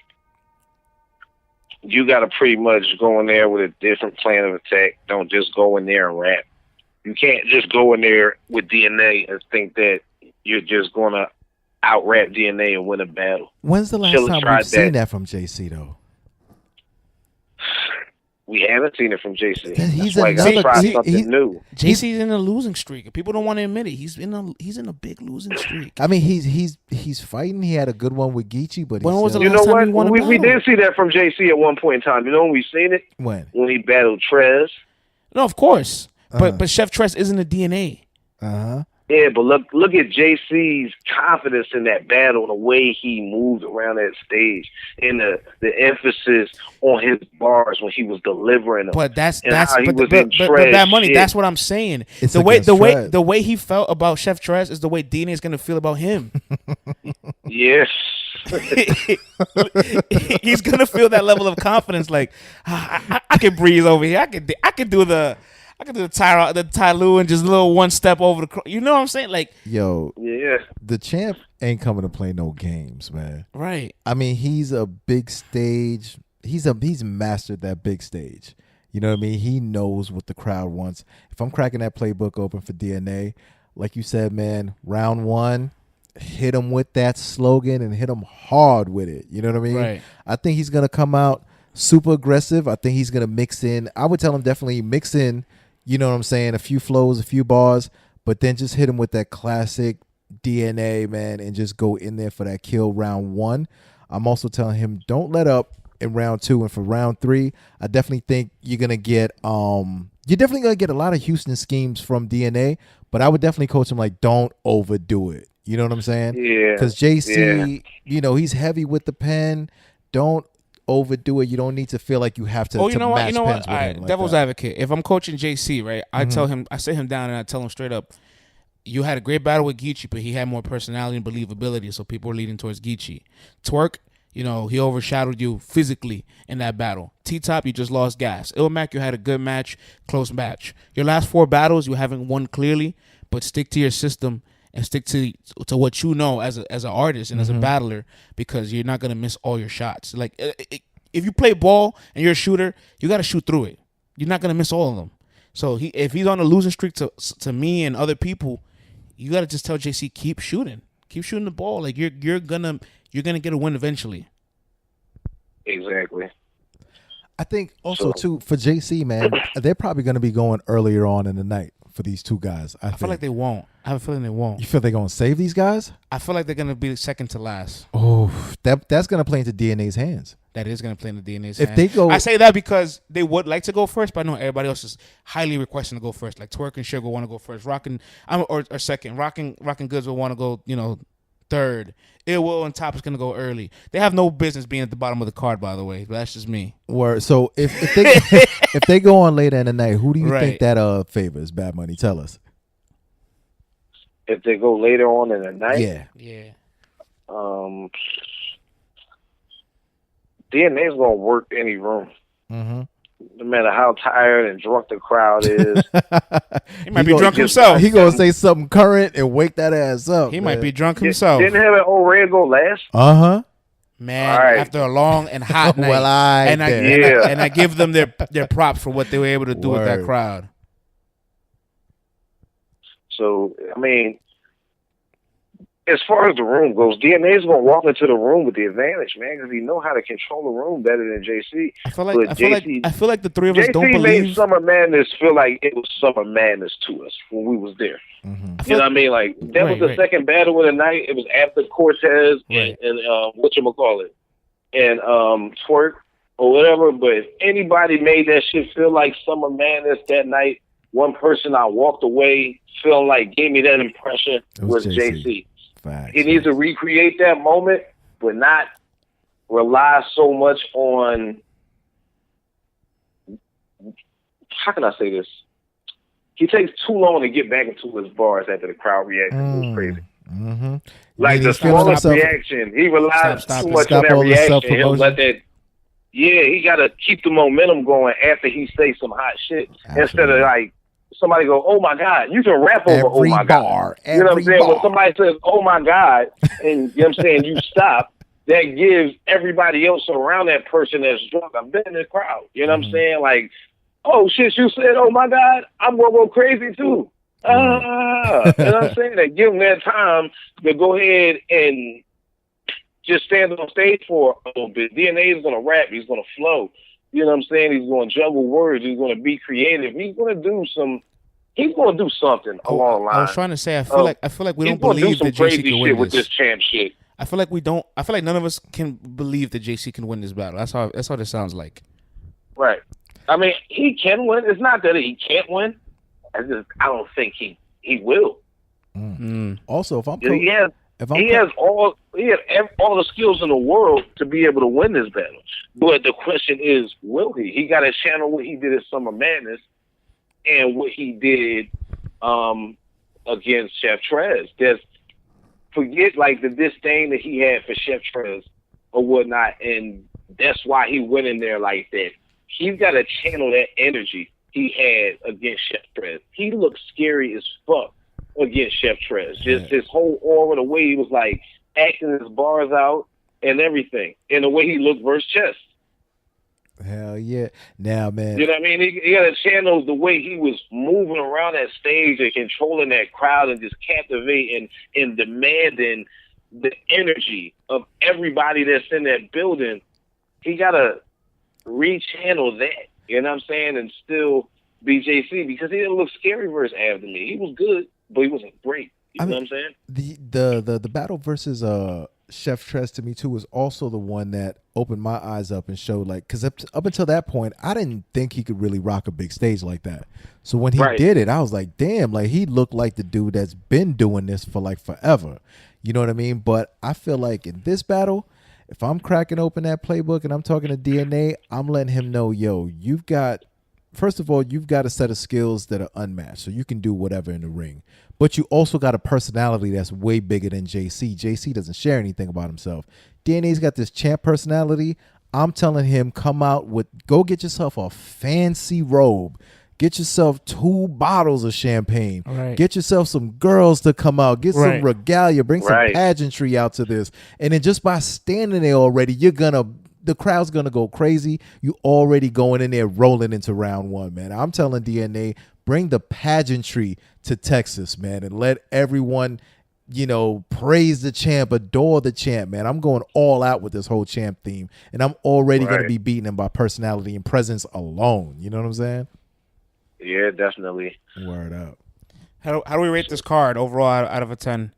you got to pretty much go in there with a different plan of attack. Don't just go in there and rap. You can't just go in there with DNA and think that you're just going to out-rap DNA and win a battle. When's the last Chilla time tried we've seen that from JC, though? We haven't seen it from JC. He's That's why I got to another- try he- something new. JC's in a losing streak. People don't want to admit it. He's in a big losing streak. I mean, he's fighting. He had a good one with Geechee, but When was the You last know time he won what? a We battle? did see that from JC at one point in time. You know when we seen it? when? When he battled Trez. No, of course. Uh-huh. But Chef Tress isn't a DNA. Uh-huh. Yeah, but look at JC's confidence in that battle, the way he moved around that stage, and the emphasis on his bars when he was delivering them. But that's and how he but, was but, in but trash that money. shit. That's what I'm saying. It's the against Trez. way he felt about Chef Tress is the way DNA is gonna feel about him. Yes. He's gonna feel that level of confidence. Like I can breathe over here. I can do the Ty Lue and just a little one step over the. You know what I'm saying? Like Yo, Yeah. the champ ain't coming to play no games, man. right. I mean, he's a big stage. He's mastered that big stage. You know what I mean? He knows what the crowd wants. If I'm cracking that playbook open for DNA, like you said, man, round one, hit him with that slogan and hit him hard with it. You know what I mean? Right. I think he's gonna come out super aggressive. I think he's gonna mix in. I would tell him definitely mix in. You know what I'm saying? A few flows, a few bars, but then just hit him with that classic DNA, man, and just go in there for that kill round one. I'm also telling him don't let up in round two, and for round three, I definitely think you're gonna get a lot of Houston schemes from DNA, but I would definitely coach him like don't overdo it. You know what I'm saying? Yeah. Because JC, you know, he's heavy with the pen. Don't overdo it. You don't need to feel like you have to. Oh, you know what? match You know pens what? with All him right, like devil's that. advocate. If I'm coaching JC, right, I sit him down and I tell him straight up, you had a great battle with Geechee, but he had more personality and believability, so people are leading towards Geechee. Twerk, he overshadowed you physically in that battle. T-Top, you just lost gas. Ilmac, you had a good match, close match. Your last 4 battles, you haven't won clearly, but stick to your system and stick to what you know as an artist and as a battler, because you're not going to miss all your shots. Like, if you play ball and you're a shooter, you got to shoot through it. You're not going to miss all of them. So if he's on a losing streak to me and other people, you got to just tell JC, keep shooting the ball. Like, you're gonna get a win eventually. Exactly. I think also too for JC, man, they're probably going to be going earlier on in the night for these 2 guys. I feel like they won't. I have a feeling they won't. You feel they're going to save these guys? I feel like they're going to be second to last. Oh, that's going to play into DNA's hands. That is going to play in the DNA's If hands. they go, I say that because they would like to go first, but I know everybody else is highly requesting to go first. Like Twerk and Sugar want to go first. Or second. Rockin' Goods will want to go, third. Ill Will and Top is going to go early. They have no business being at the bottom of the card, by the way. But that's just me. So if they if they go on later in the night, who do you think that favors? Bad Money, tell us. If they go later on in the night, yeah. DNA's gonna work any room. Mm-hmm. No matter how tired and drunk the crowd is. He might be drunk himself. He gonna say something current and wake that ass up. He might be drunk himself. Didn't have an old red go last? Uh-huh. Man, right. after a long and hot night. Well, and I give them their props for what they were able to do with that crowd. So, I mean, as far as the room goes, DNA's going to walk into the room with the advantage, man, because he know how to control the room better than JC. I feel like the three of us don't JC believe. made Summer Madness feel like it was Summer Madness to us when we was there. Mm-hmm. You know what I mean? Like, that was the second battle of the night. It was after Cortez and whatchamacallit, and Twerk or whatever. But if anybody made that shit feel like Summer Madness that night, one person I walked away feeling like gave me that impression was JC. Facts. He needs to recreate that moment, but not rely so much on, how can I say this? He takes too long to get back into his bars after the crowd reaction. It was crazy. Mm-hmm. Like the smallest reaction, he relies too much on that reaction. He'll let that. Yeah, he got to keep the momentum going after he says some hot shit. Absolutely. Instead of like somebody go, "Oh my God," you can rap over "Oh my God." You know what I'm saying? When somebody says "Oh my God," and you know what I'm saying, you stop. That gives everybody else around that person that's drunk. I've been in the crowd. You know what I'm saying? Like, oh shit, you said "Oh my God," I'm gonna go crazy too. You know what I'm saying? That give them that time to go ahead and just stand on stage for a little bit. DNA is gonna rap. He's gonna flow. You know what I'm saying? He's going to juggle words. He's going to be creative. He's going to do something along the line. I was trying to say, I feel like we don't believe that JC can win with this champ shit. I feel like none of us can believe that JC can win this battle. That's how this sounds like. Right. I mean, he can win. It's not that he can't win. I don't think he will. Also, if I'm he has all the skills in the world to be able to win this battle. But the question is, will he? He got to channel what he did at Summer Madness and what he did against Chef Trez. Forget like the disdain that he had for Chef Trez or whatnot, and that's why he went in there like that. He's got to channel that energy he had against Chef Trez. He looked scary as fuck against Chef Trez. Just his whole aura, the way he was like acting his bars out and everything, and the way he looked versus Chess. Hell yeah. Now, man. You know what I mean? He got to channel the way he was moving around that stage and controlling that crowd and just captivating and demanding the energy of everybody that's in that building. He got to rechannel that, you know what I'm saying, and still be JC, because he didn't look scary versus Anthony. He was good, but he wasn't great. You know what I'm saying? The battle versus Chef Trez to me too was also the one that opened my eyes up and showed, like, because up until that point I didn't think he could really rock a big stage like that. So when he did it, I was like, damn, like he looked like the dude that's been doing this for like forever. You know what I mean? But I feel like in this battle, If I'm cracking open that playbook and I'm talking to DNA, I'm letting him know, yo, first of all, you've got a set of skills that are unmatched, so you can do whatever in the ring. But you also got a personality that's way bigger than JC. JC doesn't share anything about himself. DNA's got this champ personality. I'm telling him, go get yourself a fancy robe. Get yourself 2 bottles of champagne. Right. Get yourself some girls to come out. Get some regalia. Bring some pageantry out to this. And then just by standing there already, the crowd's going to go crazy. You already going in there rolling into round 1, man. I'm telling DNA, bring the pageantry to Texas, man, and let everyone, praise the champ, adore the champ, man. I'm going all out with this whole champ theme, and I'm already going to be beating him by personality and presence alone. You know what I'm saying? Yeah, definitely. Word up. How do we rate this card overall out of a 10?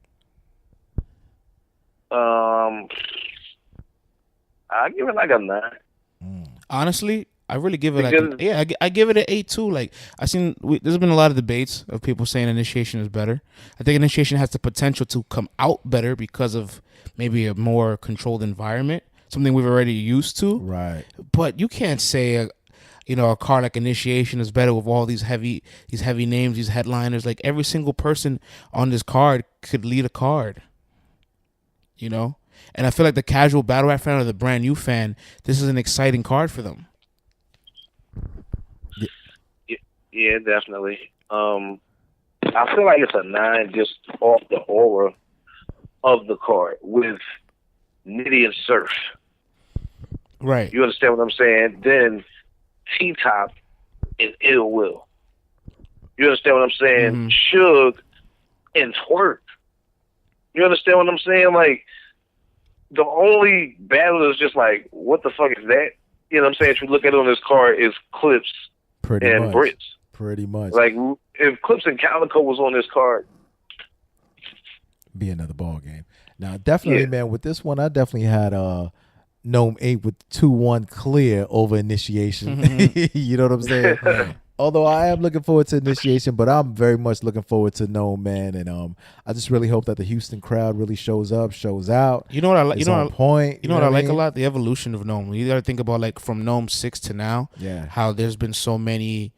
I give it like a 9. Honestly, I really give it I give it an 8 too. Like there's been a lot of debates of people saying initiation is better. I think initiation has the potential to come out better because of maybe a more controlled environment, something we've already used to. Right. But you can't say a card like initiation is better with all these heavy names, these headliners. Like every single person on this card could lead a card. And I feel like the casual battle rap fan or the brand new fan, this is an exciting card for them. Yeah, definitely. I feel like it's a 9 just off the aura of the card with Nitty and Surf. Right. You understand what I'm saying? Then T-Top and Ill Will. You understand what I'm saying? Mm-hmm. Suge and Twerk. You understand what I'm saying? Like, the only battle is just like, what the fuck is that? You know what I'm saying? If you look at it on this card, is Clips and Brits. Pretty much. Like, if Clips and Calico was on this card, be another ball game. Now, definitely, man, with this one, I definitely had NOME 8 with 2-1 clear over initiation. Mm-hmm. You know what I'm saying? Although I am looking forward to initiation, but I'm very much looking forward to NOME, man. And I just really hope that the Houston crowd really shows up, shows out. You know what I like? You know what I like mean? a lot? The evolution of NOME. You got to think about like from NOME 6 to now. Yeah. How there's been so many.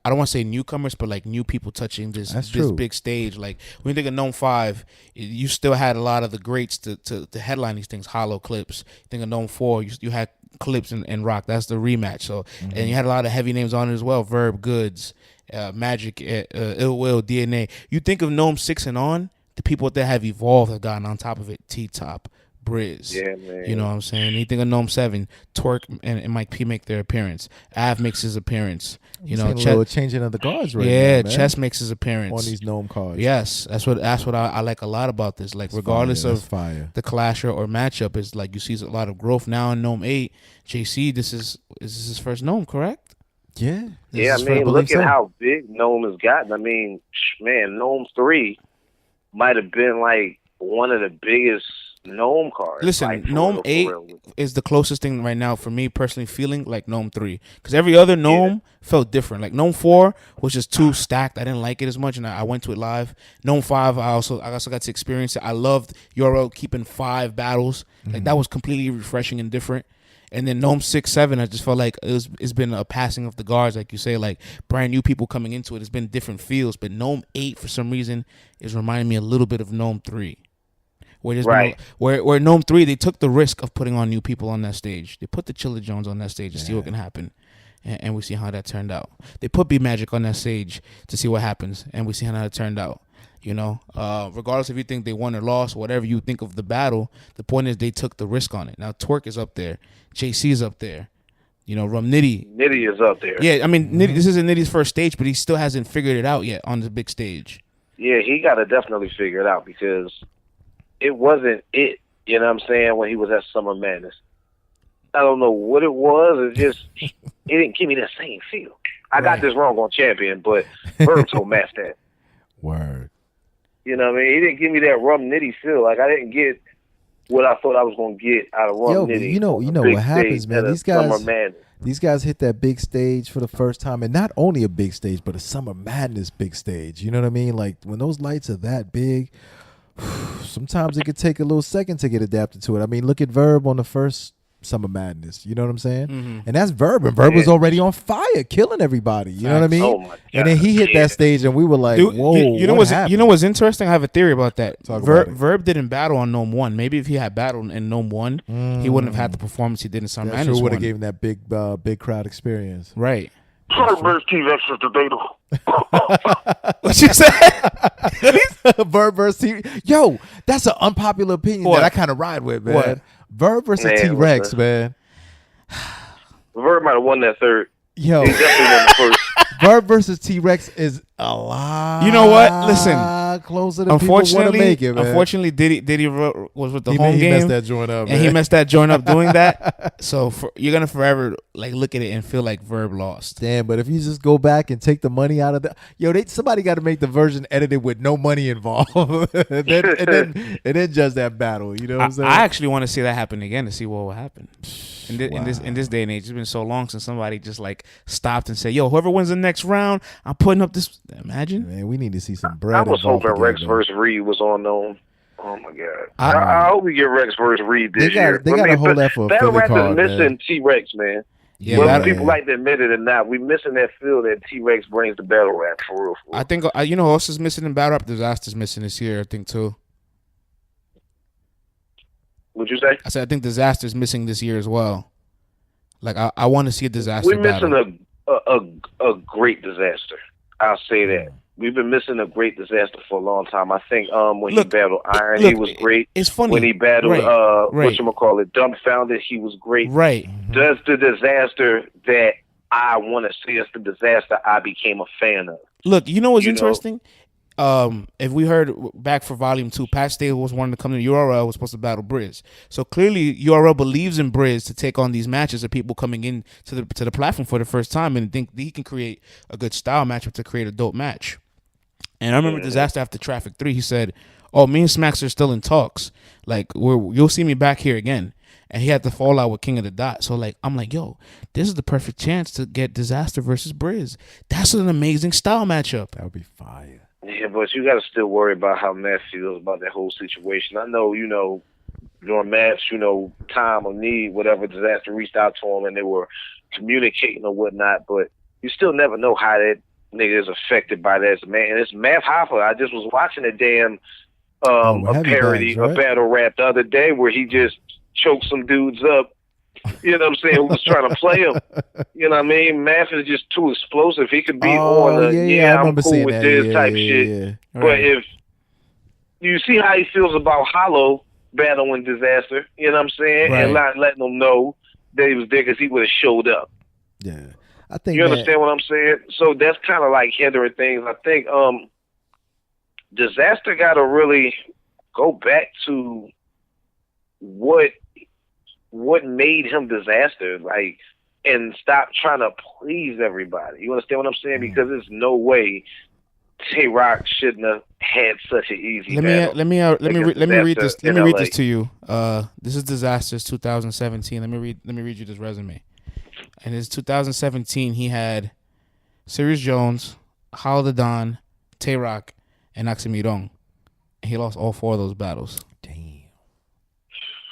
I don't want to say newcomers, but like new people touching this big stage. Like when you think of NOME 5, you still had a lot of the greats to headline these things. Hollow Clips. You think of NOME 4, you had Clips and Rock. That's the rematch. So and you had a lot of heavy names on it as well. Verb, Goods, Magic, Ill Will, DNA. You think of NOME 6 and on, the people that have evolved have gotten on top of it. T-Top, Briz. Yeah, man. You know what I'm saying? Anything of NOME 7, Twerk and Mike P make their appearance. Av makes his appearance. You know, a little changing of the guards right now, man. Chess makes his appearance on these NOME cards. Yes, that's what I like a lot about this. Like, regardless of the clasher or matchup, is like you see a lot of growth now in NOME 8. JC, this is his first NOME, correct? Yeah. I mean, look at how big NOME has gotten. I mean, man, NOME 3 might have been like one of the biggest NOME cards. Listen, like, NOME 8 is the closest thing right now for me personally feeling like NOME 3. Because every other NOME felt different. Like NOME 4 was just too stacked. I didn't like it as much, and I went to it live. NOME 5, I also got to experience it. I loved URL keeping 5 battles. Like that was completely refreshing and different. And then NOME 6, 7, I just felt like it's been a passing of the guards, like you say, like brand new people coming into it. It's been different feels. But NOME 8, for some reason, is reminding me a little bit of NOME 3. Where NOME 3, they took the risk of putting on new people on that stage. They put the Chilla Jones on that stage to see what can happen. And we see how that turned out. They put B Magic on that stage to see what happens. And we see how that turned out. You know, regardless if you think they won or lost, whatever you think of the battle, the point is they took the risk on it. Now, Twerk is up there. JC is up there. You know, Nitty is up there. Yeah, I mean, Nitty, this isn't Nitty's first stage, but he still hasn't figured it out yet on the big stage. Yeah, he got to definitely figure it out because it wasn't it, you know what I'm saying, when he was at Summer Madness. I don't know what it was. It just, it didn't give me that same feel. I got this wrong on Champion, but Verb told Matt that. Word. You know what I mean? He didn't give me that Rum Nitty feel. Like, I didn't get what I thought I was going to get out of Rum Nitty. You know what happens, man. These guys hit that big stage for the first time, and not only a big stage, but a Summer Madness big stage. You know what I mean? Like, when those lights are that big, Sometimes it could take a little second to get adapted to it. I mean, look at Verb on the first Summer Madness. You know what I'm saying? Mm-hmm. And that's Verb. And Verb was already on fire, killing everybody. You know what I mean? Oh my God. And then he hit that stage, and we were like, Dude, whoa, you know what what's happened? you know what's interesting? I have a theory about that. Talk about it. Verb didn't battle on NOME 1. Maybe if he had battled in NOME 1, he wouldn't have had the performance he did in Summer That Madness sure would 1. have given that big crowd experience. Right. Verb versus T-Rex is debatable. What you said? Verb versus T. Yo, that's an unpopular opinion What? that I kind of ride with, man. What? Verb versus Man, T-Rex, listen. man. Verb might have won that third. Yo, He definitely won the first. Verb versus T-Rex is a lot. You know what? Listen, closer than people want to make it, man. Unfortunately, Diddy was with the he home game. messed that joint up, and man. he messed that joint up doing that. So you're gonna forever like look at it and feel like Verb lost. Damn, but if you just go back and take the money out of the somebody got to make the version edited with no money involved, and then judge that battle. You know what I'm saying? I actually want to see that happen again to see what will happen. In this day and age, it's been so long since somebody just like stopped and said, "Yo, whoever wins the next round, I'm putting up this." Imagine. Man, we need to see some bread. I was involved hoping again, Rex man. versus Reed was on NOME. Oh my God! I hope we get Rex versus Reed this year. They got to hold that for a Philly Battlerap card, is missing man. T-Rex, man. Yeah, Whether that- people like to admit it or not, we missing that feel that T-Rex brings to Battlerap for real. I think you know who else is missing in Battle Rap? Disaster's missing this year, I think too. What'd you say? I said I think Disaster's missing this year as well. Like I want to see a Disaster We're missing battle. a great Disaster. I'll say that. We've been missing a great Disaster for a long time. I think when he battled Iron, he was great. It's funny. When he battled Right. whatchamacallit, Dumbfounded, he was great. Right. That's the Disaster that I want to see. It's the Disaster I became a fan of. Look, you know what's You know? interesting? If we heard back for Volume 2, Pat Stable was wanting to come to URL, was supposed to battle Briz. So clearly URL believes in Briz to take on these matches of people coming in to the platform for the first time and think he can create a good style matchup to create a dope match. And I remember Disaster after Traffic 3, he said, "Oh, me and Smacks are still in talks. Like you'll see me back here again." And he had to fall out with King of the Dot. So like I'm like, yo, this is the perfect chance to get Disaster versus Briz. That's an amazing style matchup. That would be fire. Yeah, but you got to still worry about how Matt feels about that whole situation. I know, during Matt's, time of need, whatever, Disaster reached out to him and they were communicating or whatnot, but you still never know how that nigga is affected by that. Man, and it's Matt Hoffa. I just was watching a damn a parody, bags, right? a battle rap the other day where he just choked some dudes up. You know what I'm saying? Who was trying to play him? You know what I mean? Math is just too explosive. He could be on I I'm remember cool seeing with that. this Yeah, type yeah, shit. yeah. But if you see how he feels about Hollow battling Disaster, you know what I'm saying? Right. And not letting him know that he was there because he would have showed up. Yeah, I think You understand what I'm saying? So that's kind of like hindering things. I think Disaster got to really go back to what made him Disaster, like, and stop trying to please everybody. You understand what I'm saying? Because there's no way Tay-Rock shouldn't have had such an easy battle. Let me read this. Let me read this LA. to you. This is Disasters 2017. Let me read you this resume. And it's 2017. He had Sirius Jones, Hollow the Don, Tay-Rock, and Oxymiron. And he lost all 4 of those battles. Damn.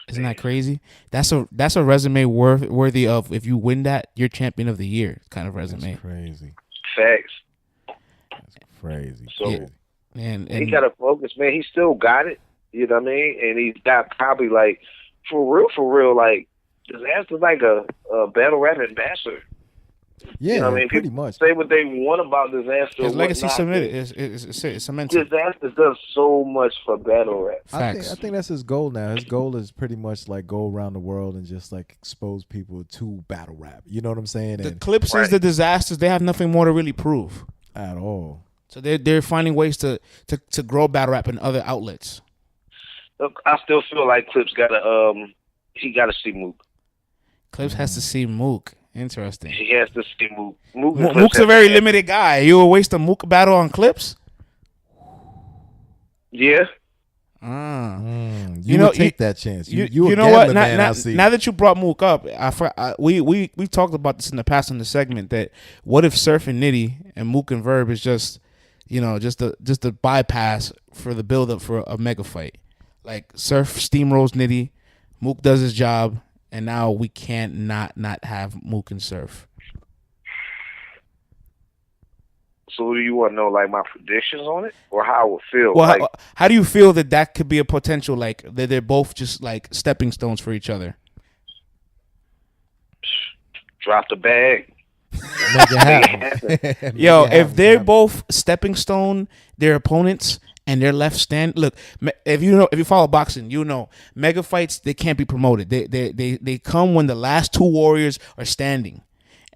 Isn't that crazy? That's a resume worthy of, if you win that, you're champion of the year kind of resume. That's crazy. Facts. That's crazy. So Yeah. And he got to focus, man. He still got it. You know what I mean? And he's got probably, like, for real, like, Disaster's like a battle rap ambassador. Yeah, You know what I mean? pretty People much. say what they want about Disaster. his or legacy whatnot, submitted. It's cemented. Disaster does so much for battle rap. Facts. I think that's his goal now. His goal is pretty much like go around the world and just like expose people to battle rap. You know what I'm saying? The And Clips Right. the Disasters. They have nothing more to really prove. at all. So they're finding ways to grow battle rap in other outlets. Look, I still feel like Clips got to he got to see Mook. Clips has to see Mook. Interesting. He has to see Mook. Mook and Clips Mook's a have very to- limited guy. You will waste a Mook battle on Clips? Yeah. You know, would take that chance. You a know what? gambling man, I see. Now that you brought Mook up, we talked about this in the past in the segment that what if Surf and Nitty and Mook and Verb is just just the bypass for the build up for a mega fight. Like Surf steamrolls Nitty, Mook does his job, and now we can't not have Mook and Surf. So do you want to know like my predictions on it, or how I would feel? Well, like, how do you feel that could be a potential, like that they're both just like stepping stones for each other? Drop the bag. Make it happen. Yo, if they're both stepping stone their opponents and they're left stand, look, if you follow boxing, mega fights, they can't be promoted. They come when the last two warriors are standing.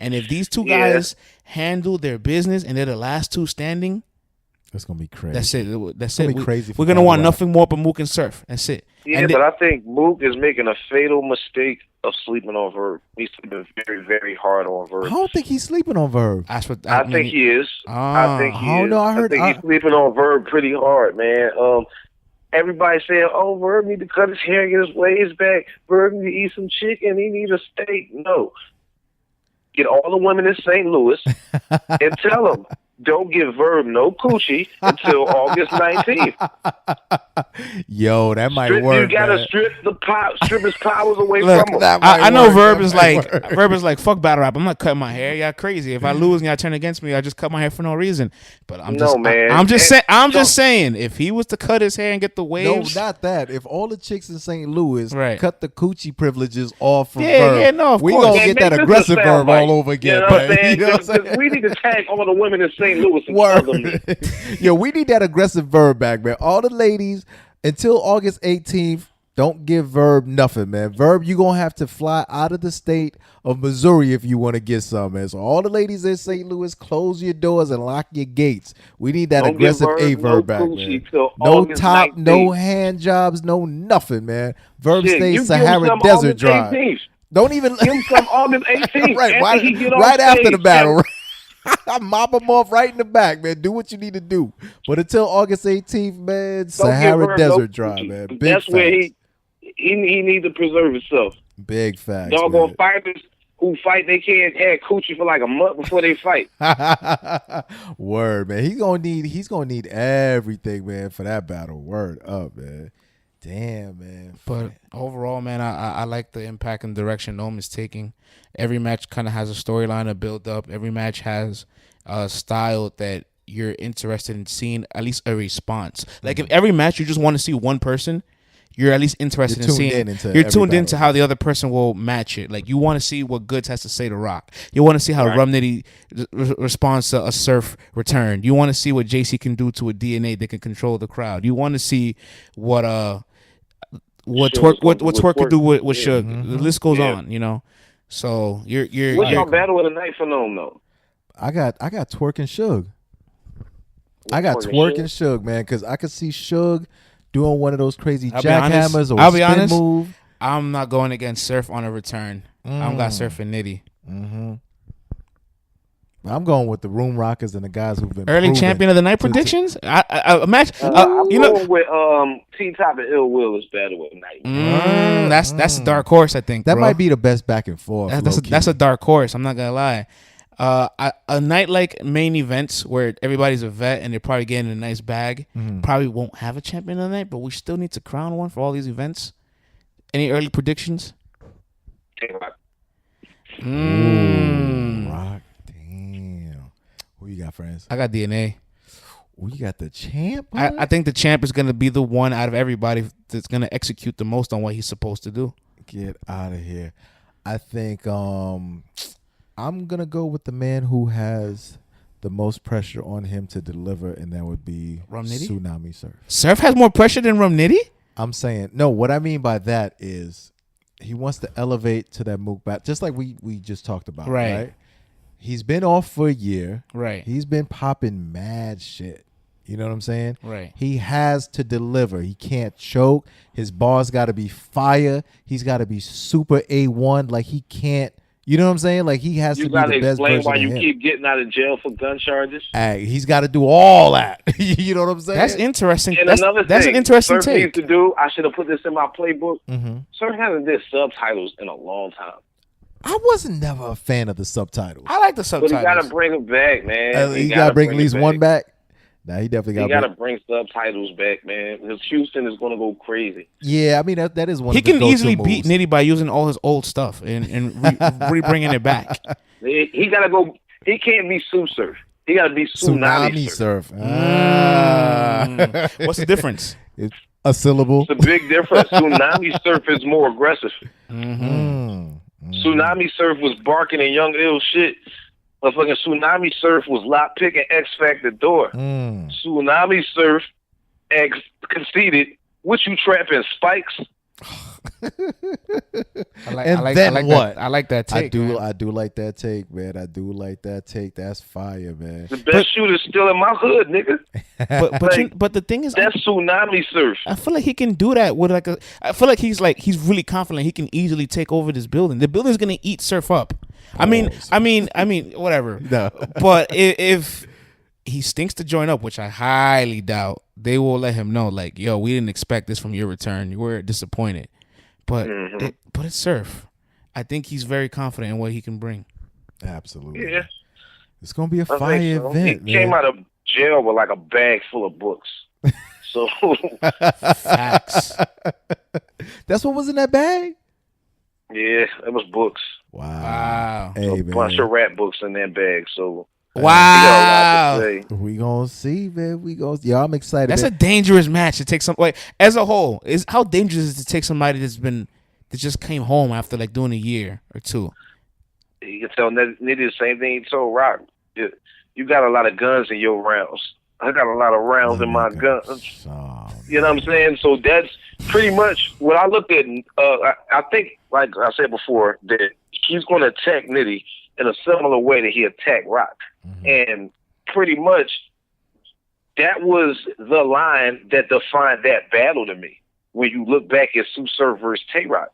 And if these two guys handle their business and they're the last two standing, that's gonna be crazy. That's it. That's it. Crazy. We're gonna want nothing more but Mook and Surf. That's it. Yeah, but I think Mook is making a fatal mistake of sleeping on Verb. He's sleeping very, very hard on Verb. I don't think he's sleeping on Verb. I think he is. I think he is. No, I think he's sleeping on Verb pretty hard, man. Everybody saying, "Oh, Verb need to cut his hair, get his waves back. Verb need to eat some chicken. He need a steak." No. Get all the women in St. Louis and tell them, don't give Verb no coochie until August 19th. Yo, that might work. You gotta strip his powers away from him. I know Verb is like, fuck Battlerap. I'm not cutting my hair. Y'all crazy. If I lose and y'all turn against me, I just cut my hair for no reason. But I'm just saying, if he was to cut his hair and get the waves, no, not that. If all the chicks in St. Louis cut the coochie privileges off from Verb, of we course. gonna get that aggressive Verb all over again. You know what I'm saying? We need to tag all the women in St. Louis and tell them. Yo, we need that aggressive Verb back, man. All the ladies until August 18th, don't give Verb nothing, man. Verb, you gonna have to fly out of the state of Missouri if you want to get some, man. So all the ladies in St. Louis, close your doors and lock your gates. We need that aggressive Verb back, man. No top, 19th. No hand jobs, no nothing, man. Verb stays Sahara Desert Drive. 18th. Don't even give him some August 18th. right after the battle. I mop them off right in the back, man. Do what you need to do. But until August 18th, man, Sahara Desert Drive, man. That's where he needs to preserve himself. Big facts. Doggone fighters who fight, they can't have coochie for like a month before they fight. Word, man. He's gonna need everything, man, for that battle. Word up, man. Damn, man. But overall, man, I like the impact and direction NOME is taking. Every match kind of has a storyline to build up. Every match has a style that you're interested in seeing, at least a response. Like if every match you just want to see one person, you're at least interested in seeing. You're tuned into how the other person will match it. Like you want to see what Goods has to say to Rock. You want to see how Rum Nitty responds to a Surf return. You want to see what JC can do to a DNA that can control the crowd. You want to see what Twerk could do with Suge. Mm-hmm. The list goes on, So you're. What's your battle of the night for NOME though? I got Twerk and Suge. I got Twerk and Suge, man, because I could see Suge doing one of those crazy jackhammers or spin move. I'm not going against Surf on a return. I'm got Surf and Nitty. Mm-hmm. I'm going with the Room Rockers and the guys who've been early champion of the night predictions. I'm going with T-Top and Ill Will is battle of the night. That's a dark horse, I think. That might be the best back and forth. That's a dark horse. I'm not gonna lie. A night like main events where everybody's a vet and they're probably getting a nice bag, probably won't have a champion of the night, but we still need to crown one for all these events. Any early predictions? Rock. Damn. Who you got, friends? I got DNA. Oh, you got the champ? I think the champ is going to be the one out of everybody that's going to execute the most on what he's supposed to do. Get out of here. I think I'm going to go with the man who has the most pressure on him to deliver, and that would be Rum Nitty? Tsunami Surf. Surf has more pressure than Rum Nitty? I'm saying, no, what I mean by that is he wants to elevate to that Mook bat, just like we just talked about, right? He's been off for a year. Right. He's been popping mad shit. You know what I'm saying? Right. He has to deliver. He can't choke. His bars got to be fire. He's got to be super A1. Like he can't. You know what I'm saying? Like he has to be the best version of him. You got to explain why you keep getting out of jail for gun charges. Hey, he's got to do all that. You know what I'm saying? That's interesting. And another that's thing an interesting Surf take. needs to do. I should have put this in my playbook. Mm-hmm. Surf hasn't did subtitles in a long time. I wasn't never a fan of the subtitles. I like the subtitles. But you got to bring them back, man. You got to bring at least one back. Now he definitely got to bring subtitles back, man. Because Houston is going to go crazy. Yeah, I mean that is one. He of the can easily moves. beat Nitty by using all his old stuff and re-bringing it back. He got to go. He can't be Sue Surf. He got to be Tsunami Surf. What's the difference? It's a syllable. It's a big difference. Tsunami Surf is more aggressive. Tsunami Surf was barking and young ill shit. But fucking Tsunami Surf was lock picking X Factor door. Tsunami Surf conceded. What you trapping, spikes? I like that take. I do like that take, man. I do like that take. That's fire, man. The best shooter's still in my hood, nigga. But the thing is, that's Tsunami Surf. I feel like he can do that with I feel like he's really confident he can easily take over this building. The building's gonna eat Surf up. I mean, whatever. No. But if he stinks to join up, which I highly doubt, they will let him know, like, yo, we didn't expect this from your return. You were disappointed. But it's Surf. I think he's very confident in what he can bring. Absolutely. Yeah. It's gonna be a fire event. He came out of jail with like a bag full of books. So facts. That's what was in that bag? Yeah, it was books. Wow. Hey, a bunch of rap books in that bag. So wow. We gonna see, man. Yeah, I'm excited. That's a dangerous match to take as a whole. How dangerous is it to take somebody that just came home after like doing a year or two? You can tell Nitty the same thing he told Rock. You got a lot of guns in your rounds. I got a lot of rounds in my guns. Oh, you know what I'm saying? So that's pretty much what I looked at. I think, like I said before, that he's going to attack Nitty in a similar way that he attacked Rock. And pretty much that was the line that defined that battle to me. When you look back at Sue Surf versus Tay-Rock,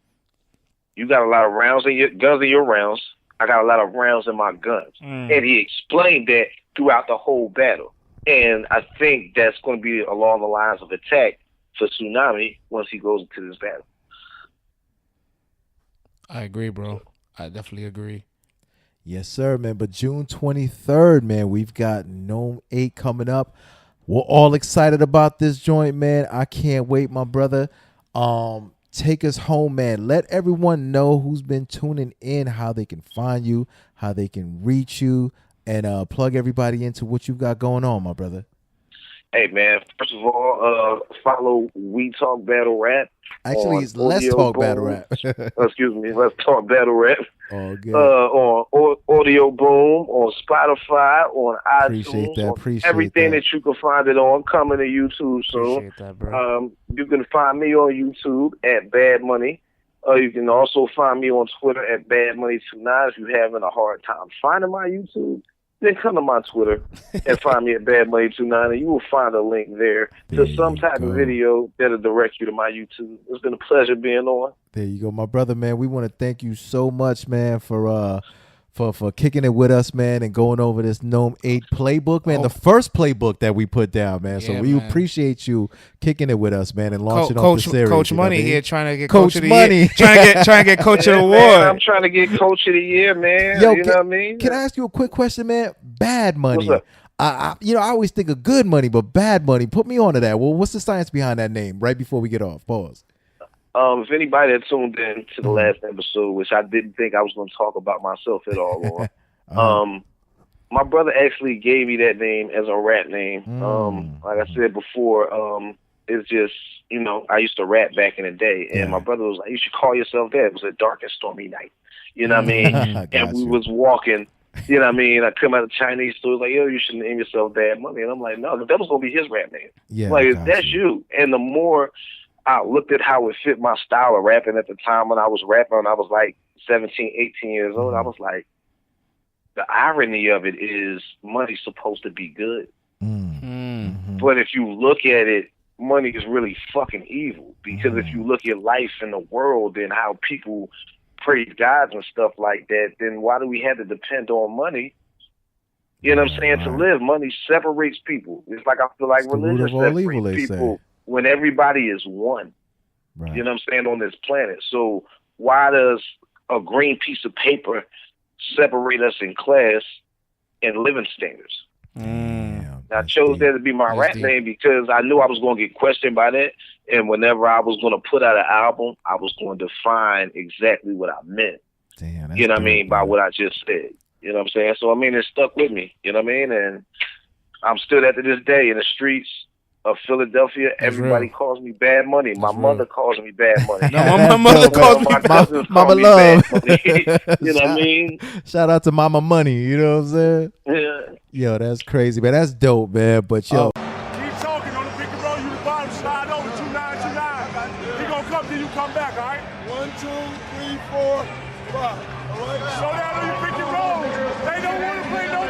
you got a lot of rounds in your guns in your rounds. I got a lot of rounds in my guns. And he explained that throughout the whole battle. And I think that's going to be along the lines of attack for Tsunami once he goes into this battle. I agree, bro. I definitely agree. Yes, sir, man. But June 23rd, man, we've got NOME 8 coming up. We're all excited about this joint, man. I can't wait, my brother. Take us home, man. Let everyone know who's been tuning in, how they can find you, how they can reach you, and plug everybody into what you've got going on, my brother. Hey, man, first of all, follow We Talk Battle Rap. Actually, it's Let's Talk Battle Rap. Excuse me, Let's Talk Battle Rap. Oh, good. On Audio Boom, on Spotify, on Appreciate iTunes, on everything that you can find it on. Coming to YouTube soon. Appreciate that, bro. You can find me on YouTube at Bad Money. You can also find me on Twitter at Bad Money 29. If you're having a hard time finding my YouTube, then come to my Twitter and find me at Bad Money 29, and you will find a link there to some type of video that'll direct you to my YouTube. It's been a pleasure being on. There you go, my brother, man. We want to thank you so much, man, for kicking it with us, man, and going over this NOME 8 playbook, man. The first playbook that we put down, man. So we appreciate you kicking it with us, man, and launching off the series. Coach Money here trying to get Coach of the Money year. trying to get Coach of the Award. Man, I'm trying to get Coach of the Year, man. Yo, you know what I mean? Can I ask you a quick question, man? Bad Money. What's up? I always think of Good Money, but Bad Money. Put me onto that. Well, what's the science behind that name? Right before we get off, pause. If anybody that tuned in to the last episode, which I didn't think I was going to talk about myself at all on, my brother actually gave me that name as a rap name. Like I said before, it's just, I used to rap back in the day, and my brother was like, you should call yourself that. It was a dark and stormy night. You know what I mean? And we was walking, you know what I mean? I come out of Chinese stores like, yo, you should name yourself Bad Money. And I'm like, no, that was going to be his rap name. Yeah, like, that's you. And the more I looked at how it fit my style of rapping at the time when I was rapping, when I was like 17, 18 years old, I was like, the irony of it is money's supposed to be good. But if you look at it, money is really fucking evil. Because if you look at life in the world and how people praise gods and stuff like that, then why do we have to depend on money? You know what I'm saying? To live, money separates people. It's like I feel like religion separates people when everybody is one. Right. You know what I'm saying? On this planet. So why does a green piece of paper separate us in class and living standards? I chose that to be my rap name because I knew I was going to get questioned by that. And whenever I was going to put out an album, I was going to define exactly what I meant. Damn, you know what I mean? By what I just said. You know what I'm saying? So, I mean, it stuck with me. You know what I mean? And I'm still to this day in the streets of Philadelphia. Everybody calls me Bad Money. My mother calls me Bad Money. My mother calls me Mama Love. You know what I mean? Shout out to Mama Money. You know what I'm saying? Yeah. Yo, that's crazy, man. That's dope, man. But yo. Keep talking on the pick and roll. You the bottom slide over 2929. He gonna come till you come back, all right? 1, 2, 3, 4, 5. All right. Slow down on your pick and roll. They don't want to play no